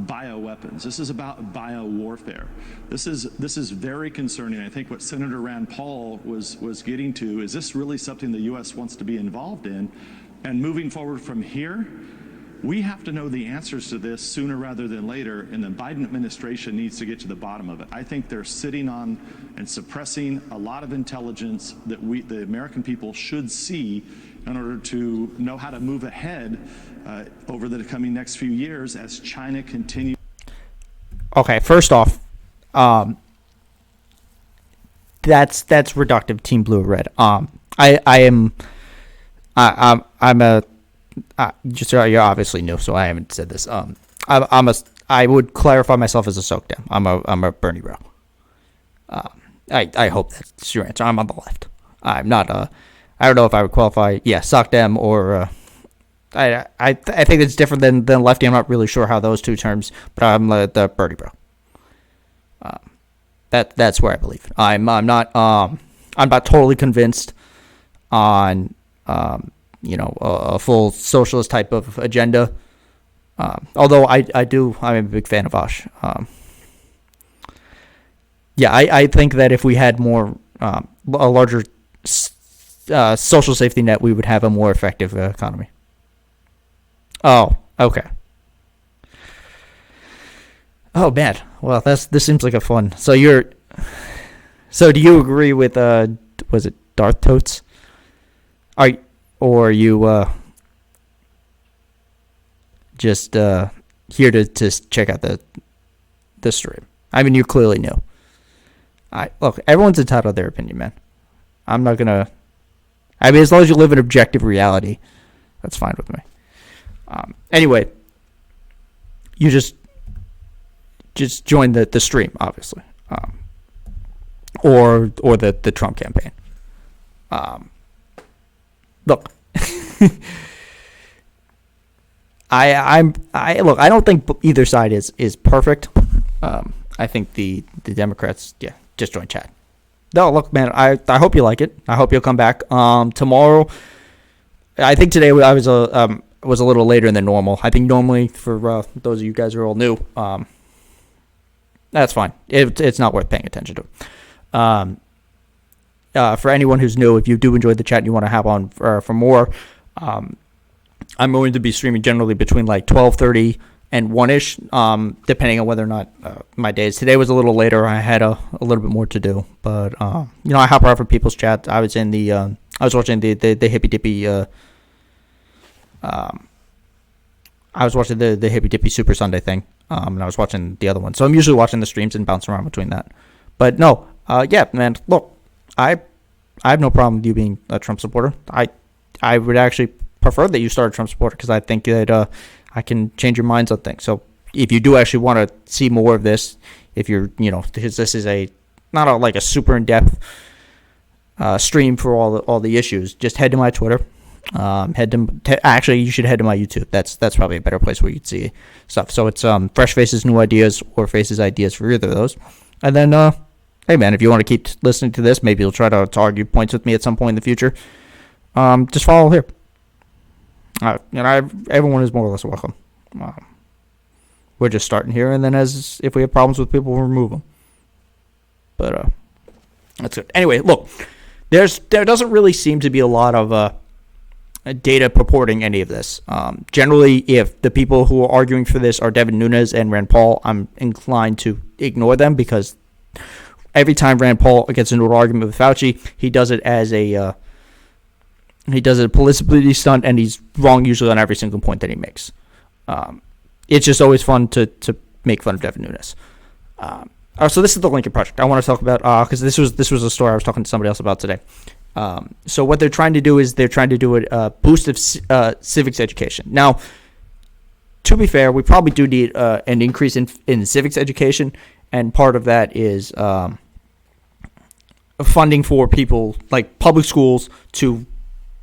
bioweapons. This is about biowarfare. This is very concerning. I think what Senator Rand Paul was getting to is, this really something the U.S. wants to be involved in? And moving forward from here, we have to know the answers to this sooner rather than later, and the Biden administration needs to get to the bottom of it. I think they're sitting on and suppressing a lot of intelligence that the American people should see in order to know how to move ahead over the coming next few years as China continues. Okay, first off, that's reductive. Team Blue or Red. You're obviously new, so I haven't said this. I would clarify myself as a Sokdem. I'm a Bernie bro. I hope that's your answer. I'm on the left. I'm not. I don't know if I would qualify. Yeah, Sokdem or. I think it's different than lefty. I'm not really sure how those two terms, but I'm the Bernie bro. That's where I believe. I'm not totally convinced on a full socialist type of agenda. Although I'm a big fan of Osh. I think that if we had more, a larger social safety net, we would have a more effective economy. Oh, okay. Oh, man. Well, this seems like a fun. So do you agree with was it Darth Totes? Or you just here to check out the stream? I mean, you clearly know. Look, everyone's entitled to their opinion, man. I'm not gonna. I mean, as long as you live in objective reality, that's fine with me. Anyway, you just join the stream, obviously, or the Trump campaign. Look, I look. I don't think either side is perfect. I think the Democrats, just join chat. No, look, man. I hope you like it. I hope you'll come back. Tomorrow. I think today I was a little later than normal. I think normally for those of you guys who are all new, that's fine. It's not worth paying attention to. For anyone who's new, if you do enjoy the chat and you want to have on for more, I'm going to be streaming generally between like 12:30 and 1-ish, depending on whether or not my days. Today was a little later. I had a little bit more to do, but I hop around for people's chat. I was in the I was watching the Hippy Dippy. I was watching the Hippy Dippy Super Sunday thing, and I was watching the other one. So I'm usually watching the streams and bouncing around between that. But no, man, look, I have no problem with you being a Trump supporter. I would actually prefer that you start a Trump supporter because I think that I can change your minds on things. So if you do actually want to see more of this, if you're, because this is not a super in-depth stream for all the issues, just head to my Twitter. Actually, you should head to my YouTube. That's probably a better place where you can see stuff. So it's Fresh Faces, New Ideas, or Faces Ideas for either of those. And then, hey man, if you want to keep listening to this, maybe you'll try to argue points with me at some point in the future. Just follow here. Everyone is more or less welcome. We're just starting here, and then if we have problems with people, we'll remove them. But that's good. Anyway, look, there doesn't really seem to be a lot of data purporting any of this. Generally, if the people who are arguing for this are Devin Nunes and Rand Paul, I'm inclined to ignore them because every time Rand Paul gets into an argument with Fauci, he does it as he does a publicity stunt, and he's wrong usually on every single point that he makes. It's just always fun to make fun of Devin Nunes. So this is the Lincoln Project I want to talk about because this was a story I was talking to somebody else about today. So what they're trying to do is a boost of civics education. Now, to be fair, we probably do need an increase in civics education, and part of that is funding for people like public schools to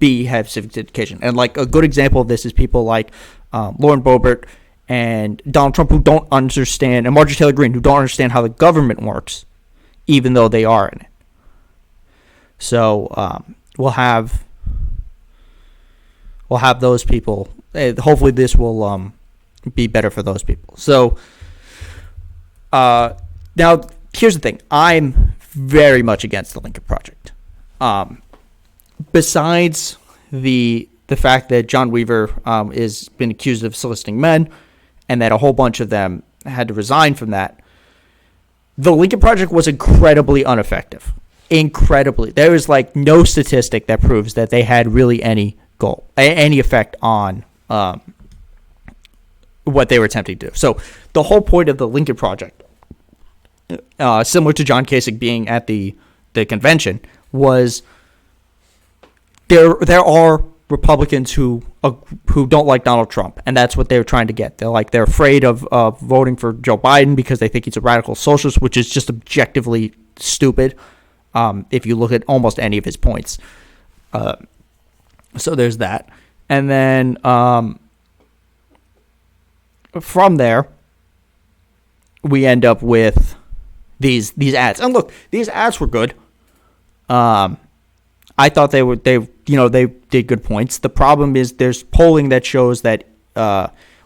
have civics education. And like a good example of this is people like Lauren Boebert and Donald Trump, who don't understand, and Marjorie Taylor Greene, who don't understand how the government works, even though they are in it. So we'll have those people. Hopefully, this will be better for those people. So now, here's the thing: I'm very much against the Lincoln Project. Besides the fact that John Weaver is been accused of soliciting men, and that a whole bunch of them had to resign from that, the Lincoln Project was incredibly ineffective. Incredibly. There is no statistic that proves that they had really any effect on what they were attempting to do. So the whole point of the Lincoln Project, similar to John Kasich being at the convention, was there are Republicans who don't like Donald Trump, and that's what they're trying to get. They're afraid of voting for Joe Biden because they think he's a radical socialist, which is just objectively stupid. If you look at almost any of his points. So there's that. And then from there, we end up with these ads. And look, these ads were good. I thought they did good points. The problem is there's polling that shows that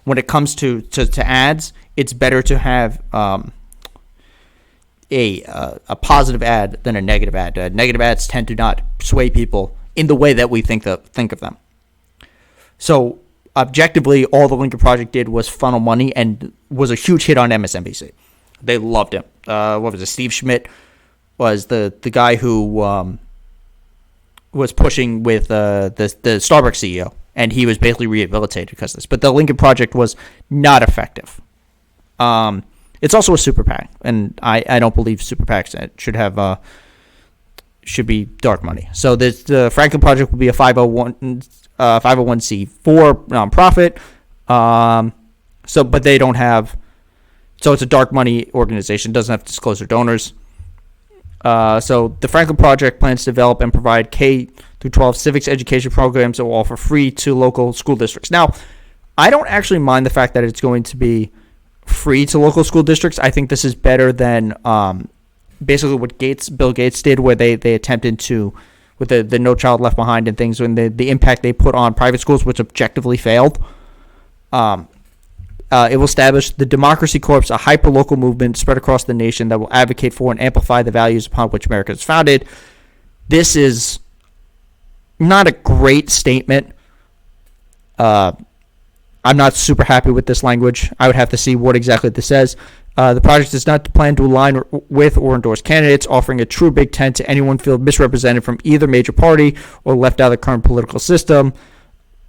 when it comes to ads, it's better to have a positive ad than a negative ad. Negative ads tend to not sway people in the way that we think of them. So objectively, all the Lincoln Project did was funnel money and was a huge hit on MSNBC. They loved him. What was it? Steve Schmidt was the guy who was pushing with the Starbucks CEO, and he was basically rehabilitated because of this. But the Lincoln Project was not effective. It's also a super PAC, and I don't believe super PACs should be dark money. So the Franklin Project will be a 501c4 nonprofit. But they don't have. So it's a dark money organization. Doesn't have to disclose their donors. So the Franklin Project plans to develop and provide K through 12 civics education programs that will offer free to local school districts. Now, I don't actually mind the fact that it's going to be free to local school districts. I think this is better than basically what Bill Gates did, where they attempted to, with the No Child Left Behind and things, when the impact they put on private schools, which objectively failed. It will establish the Democracy Corps, a hyper-local movement spread across the nation that will advocate for and amplify the values upon which America is founded. This is not a great statement. I'm not super happy with this language. I would have to see what exactly this says. The project does not plan to align with or endorse candidates, offering a true Big Tent to anyone feel misrepresented from either major party or left out of the current political system.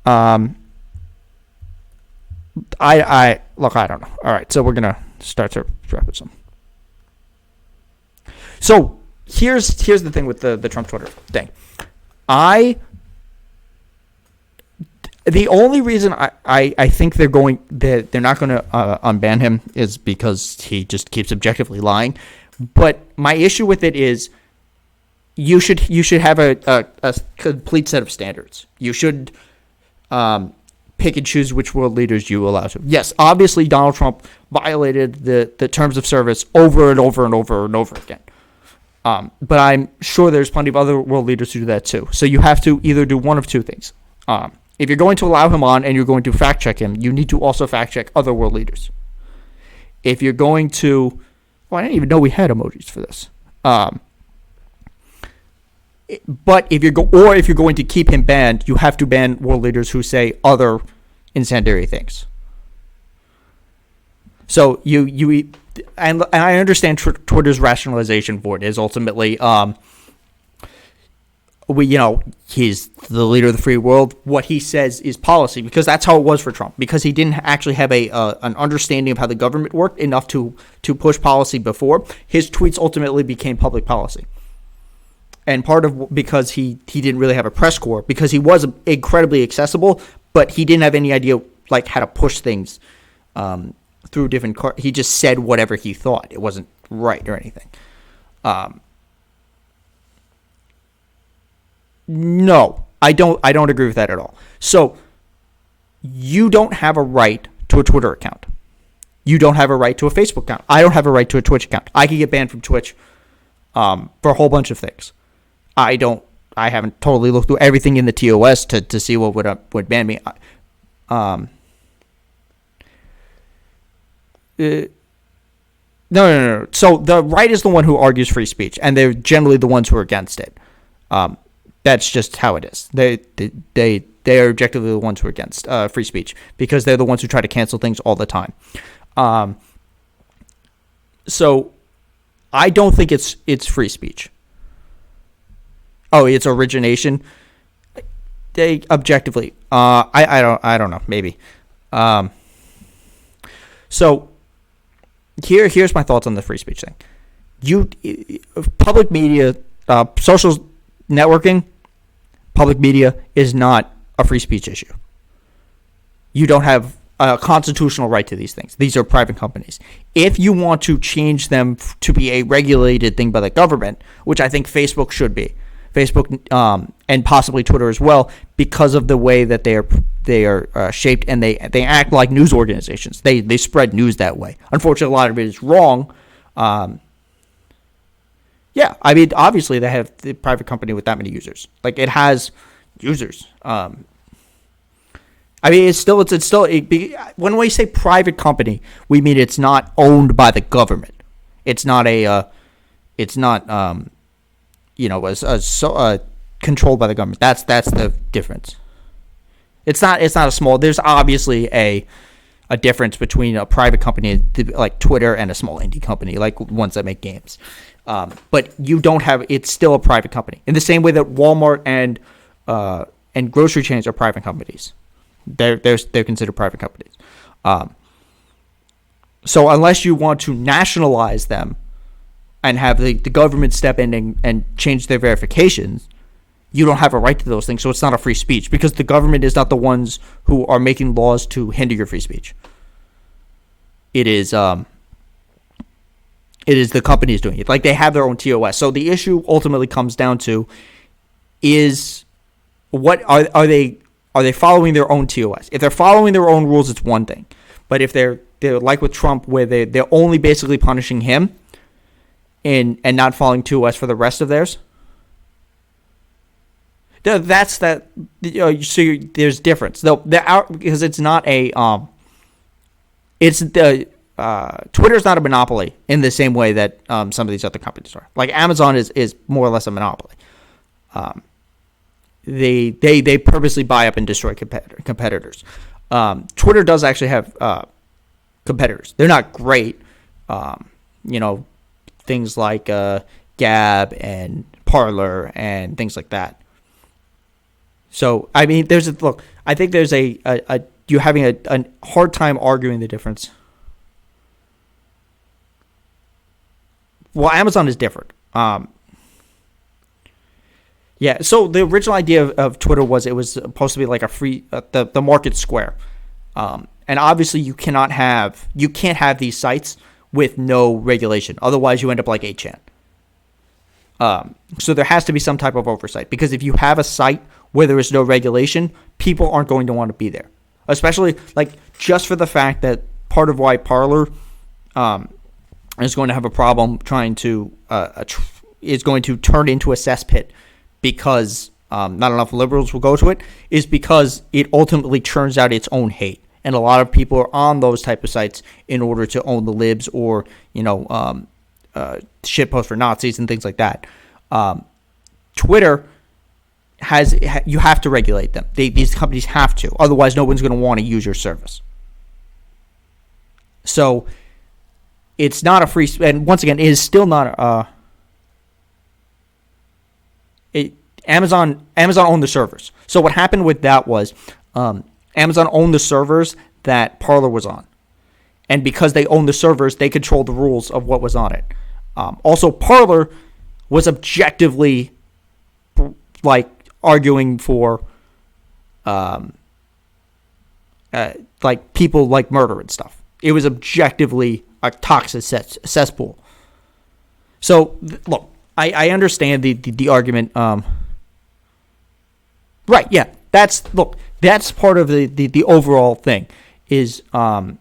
I don't know. All right, so we're gonna start to wrap this up. So here's the thing with the Trump Twitter thing. The only reason I think they're not going to unban him is because he just keeps objectively lying. But my issue with it is you should have a complete set of standards. You should pick and choose which world leaders you allow to. Yes, obviously Donald Trump violated the terms of service over and over and over and over again. But I'm sure there's plenty of other world leaders who do that too. So you have to either do one of two things. If you're going to allow him on and you're going to fact check him, you need to also fact check other world leaders. If you're going to, I didn't even know we had emojis for this. But if you're going to keep him banned, you have to ban world leaders who say other incendiary things. So and I understand Twitter's rationalization for it is ultimately he's the leader of the free world. What he says is policy, because that's how it was for Trump. Because he didn't actually have an understanding of how the government worked enough to push policy before. His tweets ultimately became public policy. And because he didn't really have a press corps, because he was incredibly accessible, but he didn't have any idea like how to push things through different. He just said whatever he thought. It wasn't right or anything. No, I don't agree with that at all. So you don't have a right to a Twitter account. You don't have a right to a Facebook account. I don't have a right to a Twitch account. I could get banned from Twitch for a whole bunch of things. I haven't totally looked through everything in the TOS to see what would ban me. No. So the right is the one who argues free speech, and they're generally the ones who are against it. That's just how it is. They are objectively the ones who are against free speech, because they're the ones who try to cancel things all the time. So I don't think it's free speech. Oh, it's origination. They objectively, I don't know, maybe. So here's my thoughts on the free speech thing. Public media, social networking, public media is not a free speech issue. You don't have a constitutional right to these things. These are private companies. If you want to change them to be a regulated thing by the government, which I think Facebook should be, and possibly Twitter as well, because of the way that they are shaped, and they act like news organizations. They spread news that way. Unfortunately, a lot of it is wrong. Yeah, I mean, obviously they have the private company with that many users. Like, it has users. I mean, it's still when we say private company, we mean it's not owned by the government. It's not controlled by the government. That's the difference. It's not a small. There's obviously a difference between a private company like Twitter and a small indie company like ones that make games. But you don't have. It's still a private company in the same way that Walmart and grocery chains are private companies. They're considered private companies. So unless you want to nationalize them and have the government step in and change their verifications, you don't have a right to those things. So it's not a free speech, because the government is not the ones who are making laws to hinder your free speech. It is the companies doing it. Like, they have their own TOS. So the issue ultimately comes down to is what are they are they following their own TOS? If they're following their own rules, it's one thing. But if they're like with Trump, where they're only basically punishing him and not following TOS for the rest of theirs, that's that. So there's difference though. Because it's not a it's the Twitter's not a monopoly in the same way that some of these other companies are. Like Amazon is more or less a monopoly. They purposely buy up and destroy competitors. Twitter does actually have competitors. They're not great. Things like Gab and Parler and things like that. So I mean, I think there's you're having a hard time arguing the difference. Well, Amazon is different. Yeah, so the original idea of Twitter was it was supposed to be like a free, the market square. And obviously you can't have these sites with no regulation. Otherwise you end up like 8chan. So there has to be some type of oversight, because if you have a site where there is no regulation, people aren't going to want to be there. Especially like just for the fact that part of why Parler is going to have a problem trying to is going to turn into a cesspit, because not enough liberals will go to it, is because it ultimately churns out its own hate. And a lot of people are on those type of sites in order to own the libs or, shitpost for Nazis and things like that. Twitter you have to regulate them. These companies have to. Otherwise, no one's going to want to use your service. So it's not a free, and once again, it is still not Amazon owned the servers. So what happened with that was Amazon owned the servers that Parler was on. And because they owned the servers, they controlled the rules of what was on it. Also, Parler was objectively like arguing for like people like murder and stuff. It was objectively a toxic cesspool. So look, I understand the argument. Right? Yeah. That's part of the overall thing is go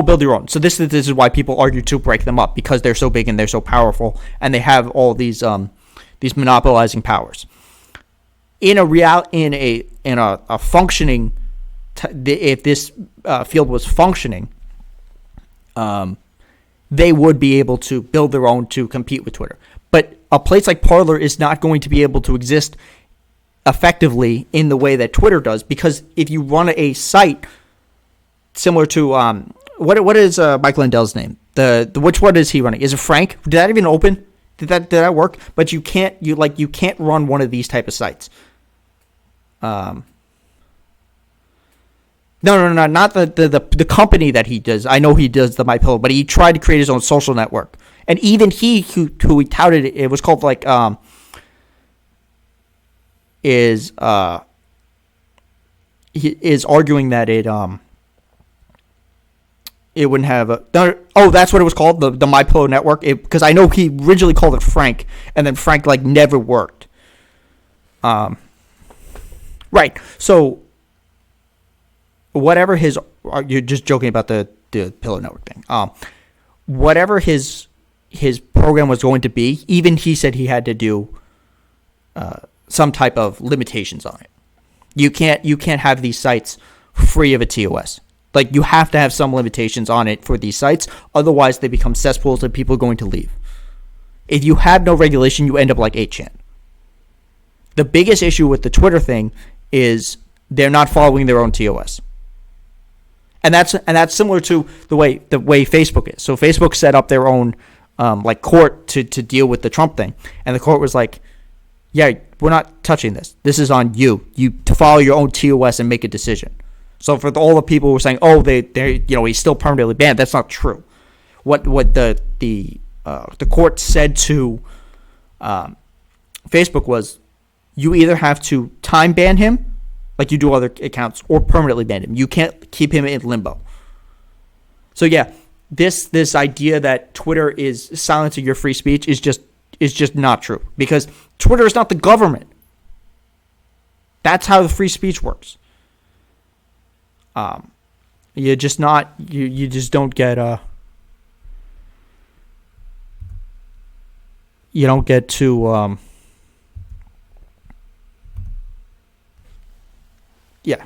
build your own. So this is why people argue to break them up, because they're so big and they're so powerful and they have all these monopolizing powers. In a functioning, if this field was functioning, they would be able to build their own to compete with Twitter. But a place like Parler is not going to be able to exist effectively in the way that Twitter does, because if you run a site similar to what is Mike Lindell's name? Which one is he running? Is it Frank? Did that even open? Did that work? But you can't run one of these type of sites. No, not the company that he does. I know he does the MyPillow, but he tried to create his own social network, and even who he touted it was called like is arguing that it wouldn't have that's what it was called, the MyPillow network, because I know he originally called it Frank, and then Frank like never worked. Right. So whatever you're just joking about the Pillow network thing. Whatever his program was going to be, even he said he had to do some type of limitations on it. You can't have these sites free of a TOS. Like, you have to have some limitations on it for these sites. Otherwise, they become cesspools and people are going to leave. If you have no regulation, you end up like 8chan. The biggest issue with the Twitter thing is they're not following their own TOS. And that's similar to the way Facebook is. So Facebook set up their own like court to deal with the Trump thing. And the court was like, yeah, we're not touching this. This is on you. You to follow your own TOS and make a decision. So for all the people who were saying, oh, they he's still permanently banned, that's not true. What the court said to Facebook was, you either have to time ban him, like you do other accounts, or permanently ban him. You can't keep him in limbo. So yeah, this idea that Twitter is silencing your free speech is just not true, because Twitter is not the government. That's how the free speech works. You just don't get you don't get to yeah.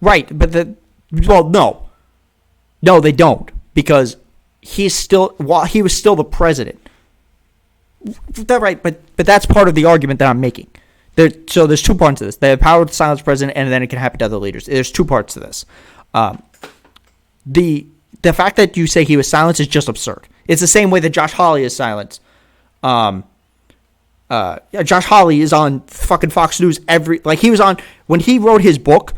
Right, but no, they don't, because he was still the president. Right, but that's part of the argument that I'm making. So there's 2 parts to this. They have power to silence the president, and then it can happen to other leaders. There's 2 parts to this. The fact that you say he was silenced is just absurd. It's the same way that Josh Hawley is silenced. Josh Hawley is on fucking Fox News he was on, when he wrote his book,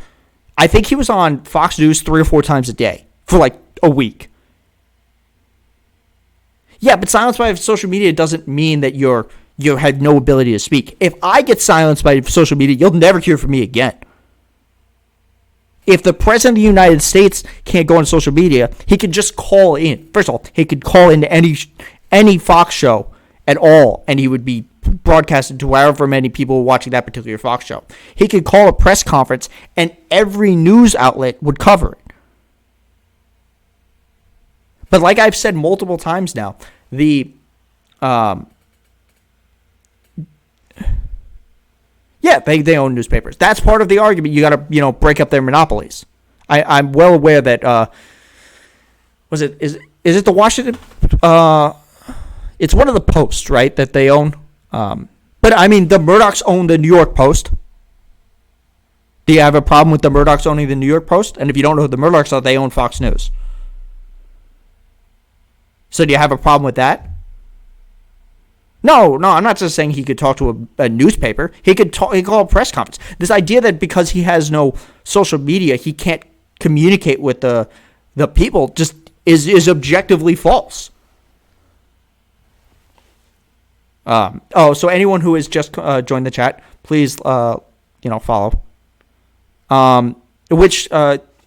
I think he was on Fox News 3 or 4 times a day for like a week. Yeah, but silenced by social media doesn't mean that you have no ability to speak. If I get silenced by social media, you'll never hear from me again. If the president of the United States can't go on social media, he could just call in. First of all, he could call into any Fox show at all, and he would be broadcasted to however many people watching that particular Fox show. He could call a press conference, and every news outlet would cover it. But like I've said multiple times now, they own newspapers. That's part of the argument. You got to, break up their monopolies. I'm well aware that is it the Washington? It's one of the Posts, right, that they own. But I mean, the Murdochs own the New York Post. Do you have a problem with the Murdochs owning the New York Post? And if you don't know who the Murdochs are, they own Fox News. So do you have a problem with that? No, I'm not just saying he could talk to a newspaper. He could call a press conference. This idea that because he has no social media, he can't communicate with the people just is objectively false. So anyone who has just joined the chat, please, follow. Hold on,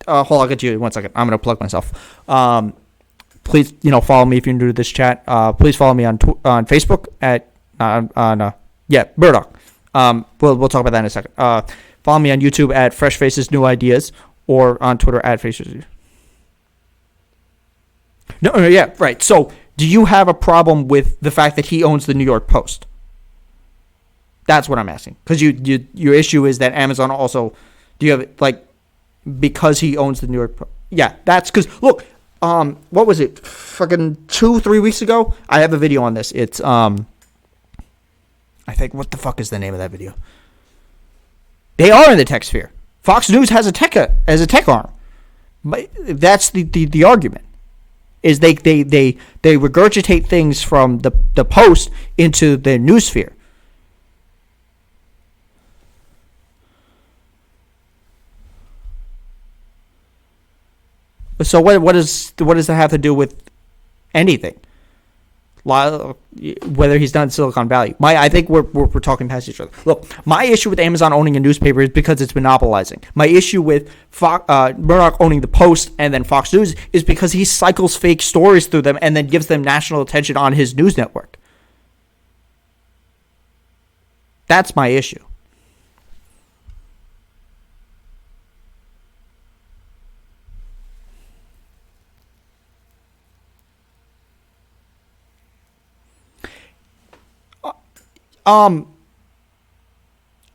I'll get to you in 1 second. I'm going to plug myself. Please, follow me if you're new to this chat. Please follow me on Facebook at Murdoch. We'll talk about that in a second. Follow me on YouTube at Fresh Faces New Ideas, or on Twitter at Faces. No, yeah, right. So, do you have a problem with the fact that he owns the New York Post? That's what I'm asking. Because your issue is that Amazon also. Do you have because he owns the New York Post? Yeah, that's because look. What was it? Fucking 2-3 weeks ago? I have a video on this. It's, I think, what the fuck is the name of that video? They are in the tech sphere. Fox News has a tech arm. But that's the argument. Is they regurgitate things from the Post into the news sphere. So what does that have to do with anything? Whether he's done Silicon Valley, I think we're talking past each other. Look, my issue with Amazon owning a newspaper is because it's monopolizing. My issue with Murdoch owning the Post and then Fox News is because he cycles fake stories through them and then gives them national attention on his news network. That's my issue.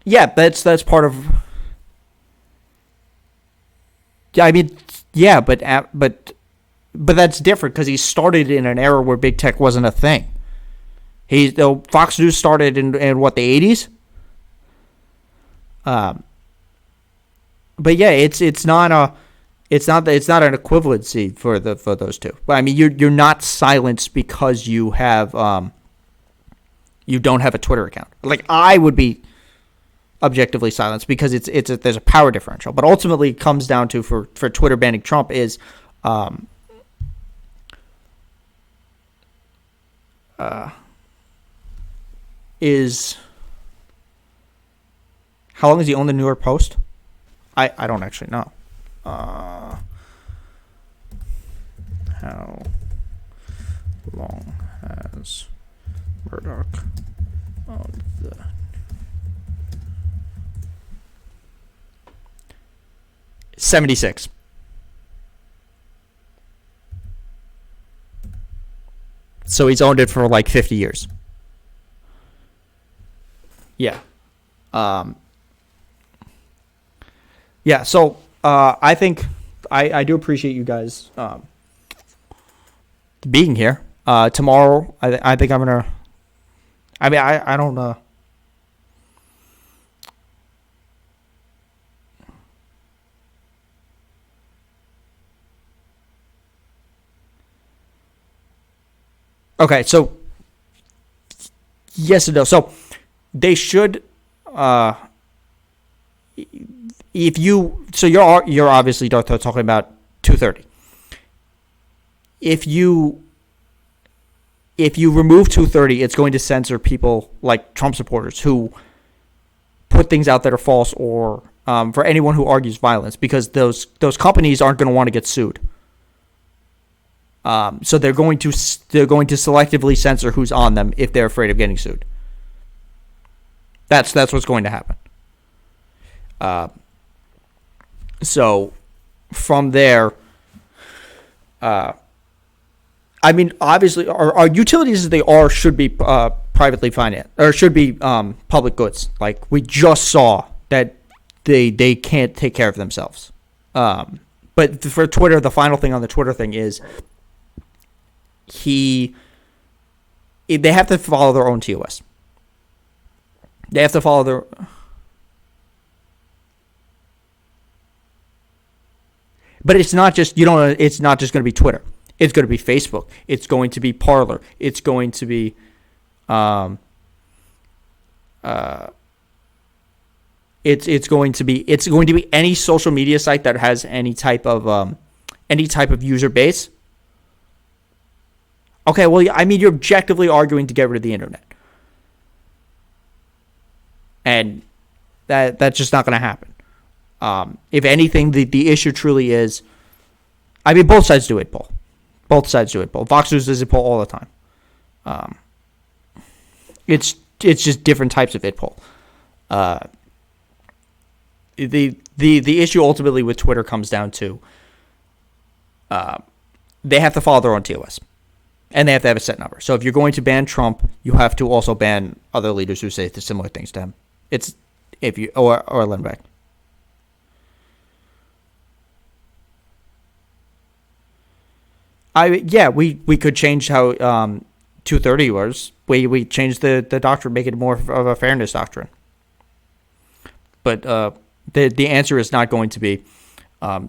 Yeah, that's part of. Yeah, I mean, yeah, but that's different because he started in an era where big tech wasn't a thing. Fox News started in what, the 80s. But yeah, it's not an equivalency for those two. But I mean, you're not silenced because you have you don't have a Twitter account. I would be objectively silenced because there's a power differential. But ultimately, it comes down to for Twitter banning Trump is how long has he owned the New York Post? I don't actually know. How long has Murdoch owned the 76. So he's owned it for like 50 years. Yeah. Yeah, so I think I do appreciate you guys being here. Tomorrow, I think I'm going to... I mean, I don't know. Okay, so yes and no. So they should, if you, so you're obviously talking about 230. If you remove 230, it's going to censor people like Trump supporters who put things out that are false, or for anyone who argues violence, because those companies aren't going to want to get sued. So they're going to selectively censor who's on them if they're afraid of getting sued. That's what's going to happen. So from there, I mean, obviously, our utilities as they are should be privately financed, or should be public goods. Like we just saw that they can't take care of themselves. But for Twitter, the final thing on the Twitter thing is they have to follow their own TOS. They have to follow their... But it's not just, it's not just going to be Twitter. It's going to be Facebook. It's going to be Parler. It's going to be it's going to be any social media site that has any type of user base. Okay, well, I mean, you're objectively arguing to get rid of the internet. And that's just not going to happen. If anything, the issue truly is, I mean, both sides do it, Paul. Both sides do it, Paul. Fox News does it, Paul, all the time. It's just different types of it, Paul. The issue ultimately with Twitter comes down to they have to follow their own TOS. And they have to have a set number. So if you're going to ban Trump, you have to also ban other leaders who say similar things to him. It's if you or Lindbeck. We could change how 230 was. We changed the doctrine, make it more of a fairness doctrine. But the answer is not going to be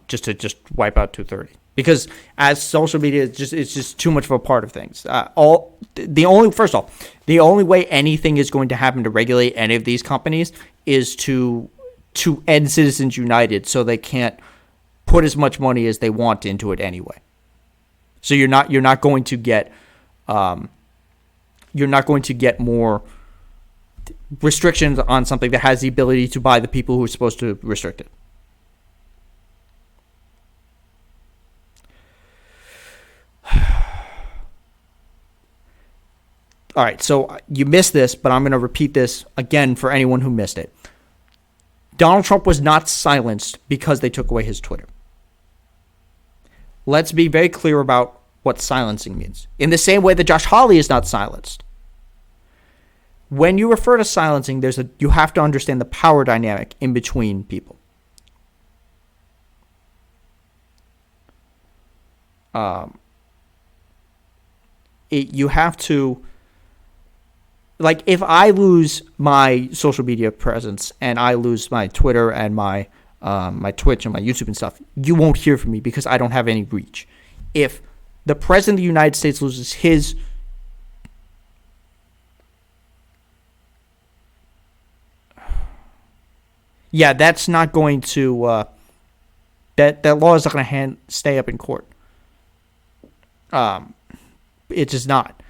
just to wipe out 230. Because as social media, it's just too much of a part of things. The only way anything is going to happen to regulate any of these companies is to end Citizens United, so they can't put as much money as they want into it anyway. So you're not going to get more restrictions on something that has the ability to buy the people who are supposed to restrict it. All right, so you missed this, but I'm going to repeat this again for anyone who missed it. Donald Trump was not silenced because they took away his Twitter. Let's be very clear about what silencing means. In the same way that Josh Hawley is not silenced. When you refer to silencing, you have to understand the power dynamic in between people. You have to... Like, if I lose my social media presence and I lose my Twitter and my Twitch and my YouTube and stuff, you won't hear from me because I don't have any reach. If the President of the United States loses his... Yeah, that's not going to... That law is not going to stay up in court. It's just not.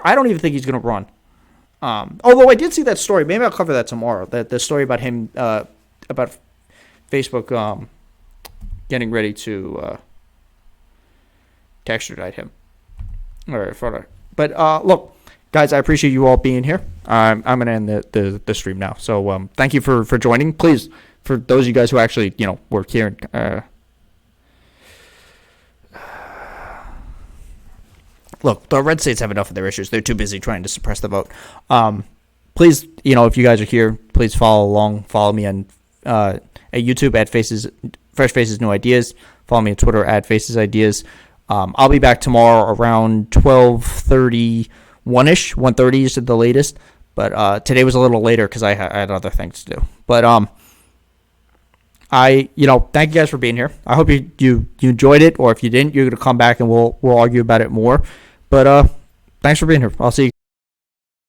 I don't even think he's going to run. Although I did see that story. Maybe I'll cover that tomorrow. The story about him, about Facebook getting ready to extradite him. But look, guys, I appreciate you all being here. I'm going to end the stream now. So thank you for joining. Please for those of you guys who actually, work here. Look, the red states have enough of their issues. They're too busy trying to suppress the vote. Please, if you guys are here, please follow along. Follow me on at YouTube at Fresh Faces New Ideas. Follow me on Twitter at Faces Ideas. I'll be back tomorrow around 12:31ish, 1:30 is the latest. But today was a little later because I had other things to do. But thank you guys for being here. I hope you enjoyed it, or if you didn't, you're gonna come back and we'll argue about it more. But thanks for being here. I'll see you.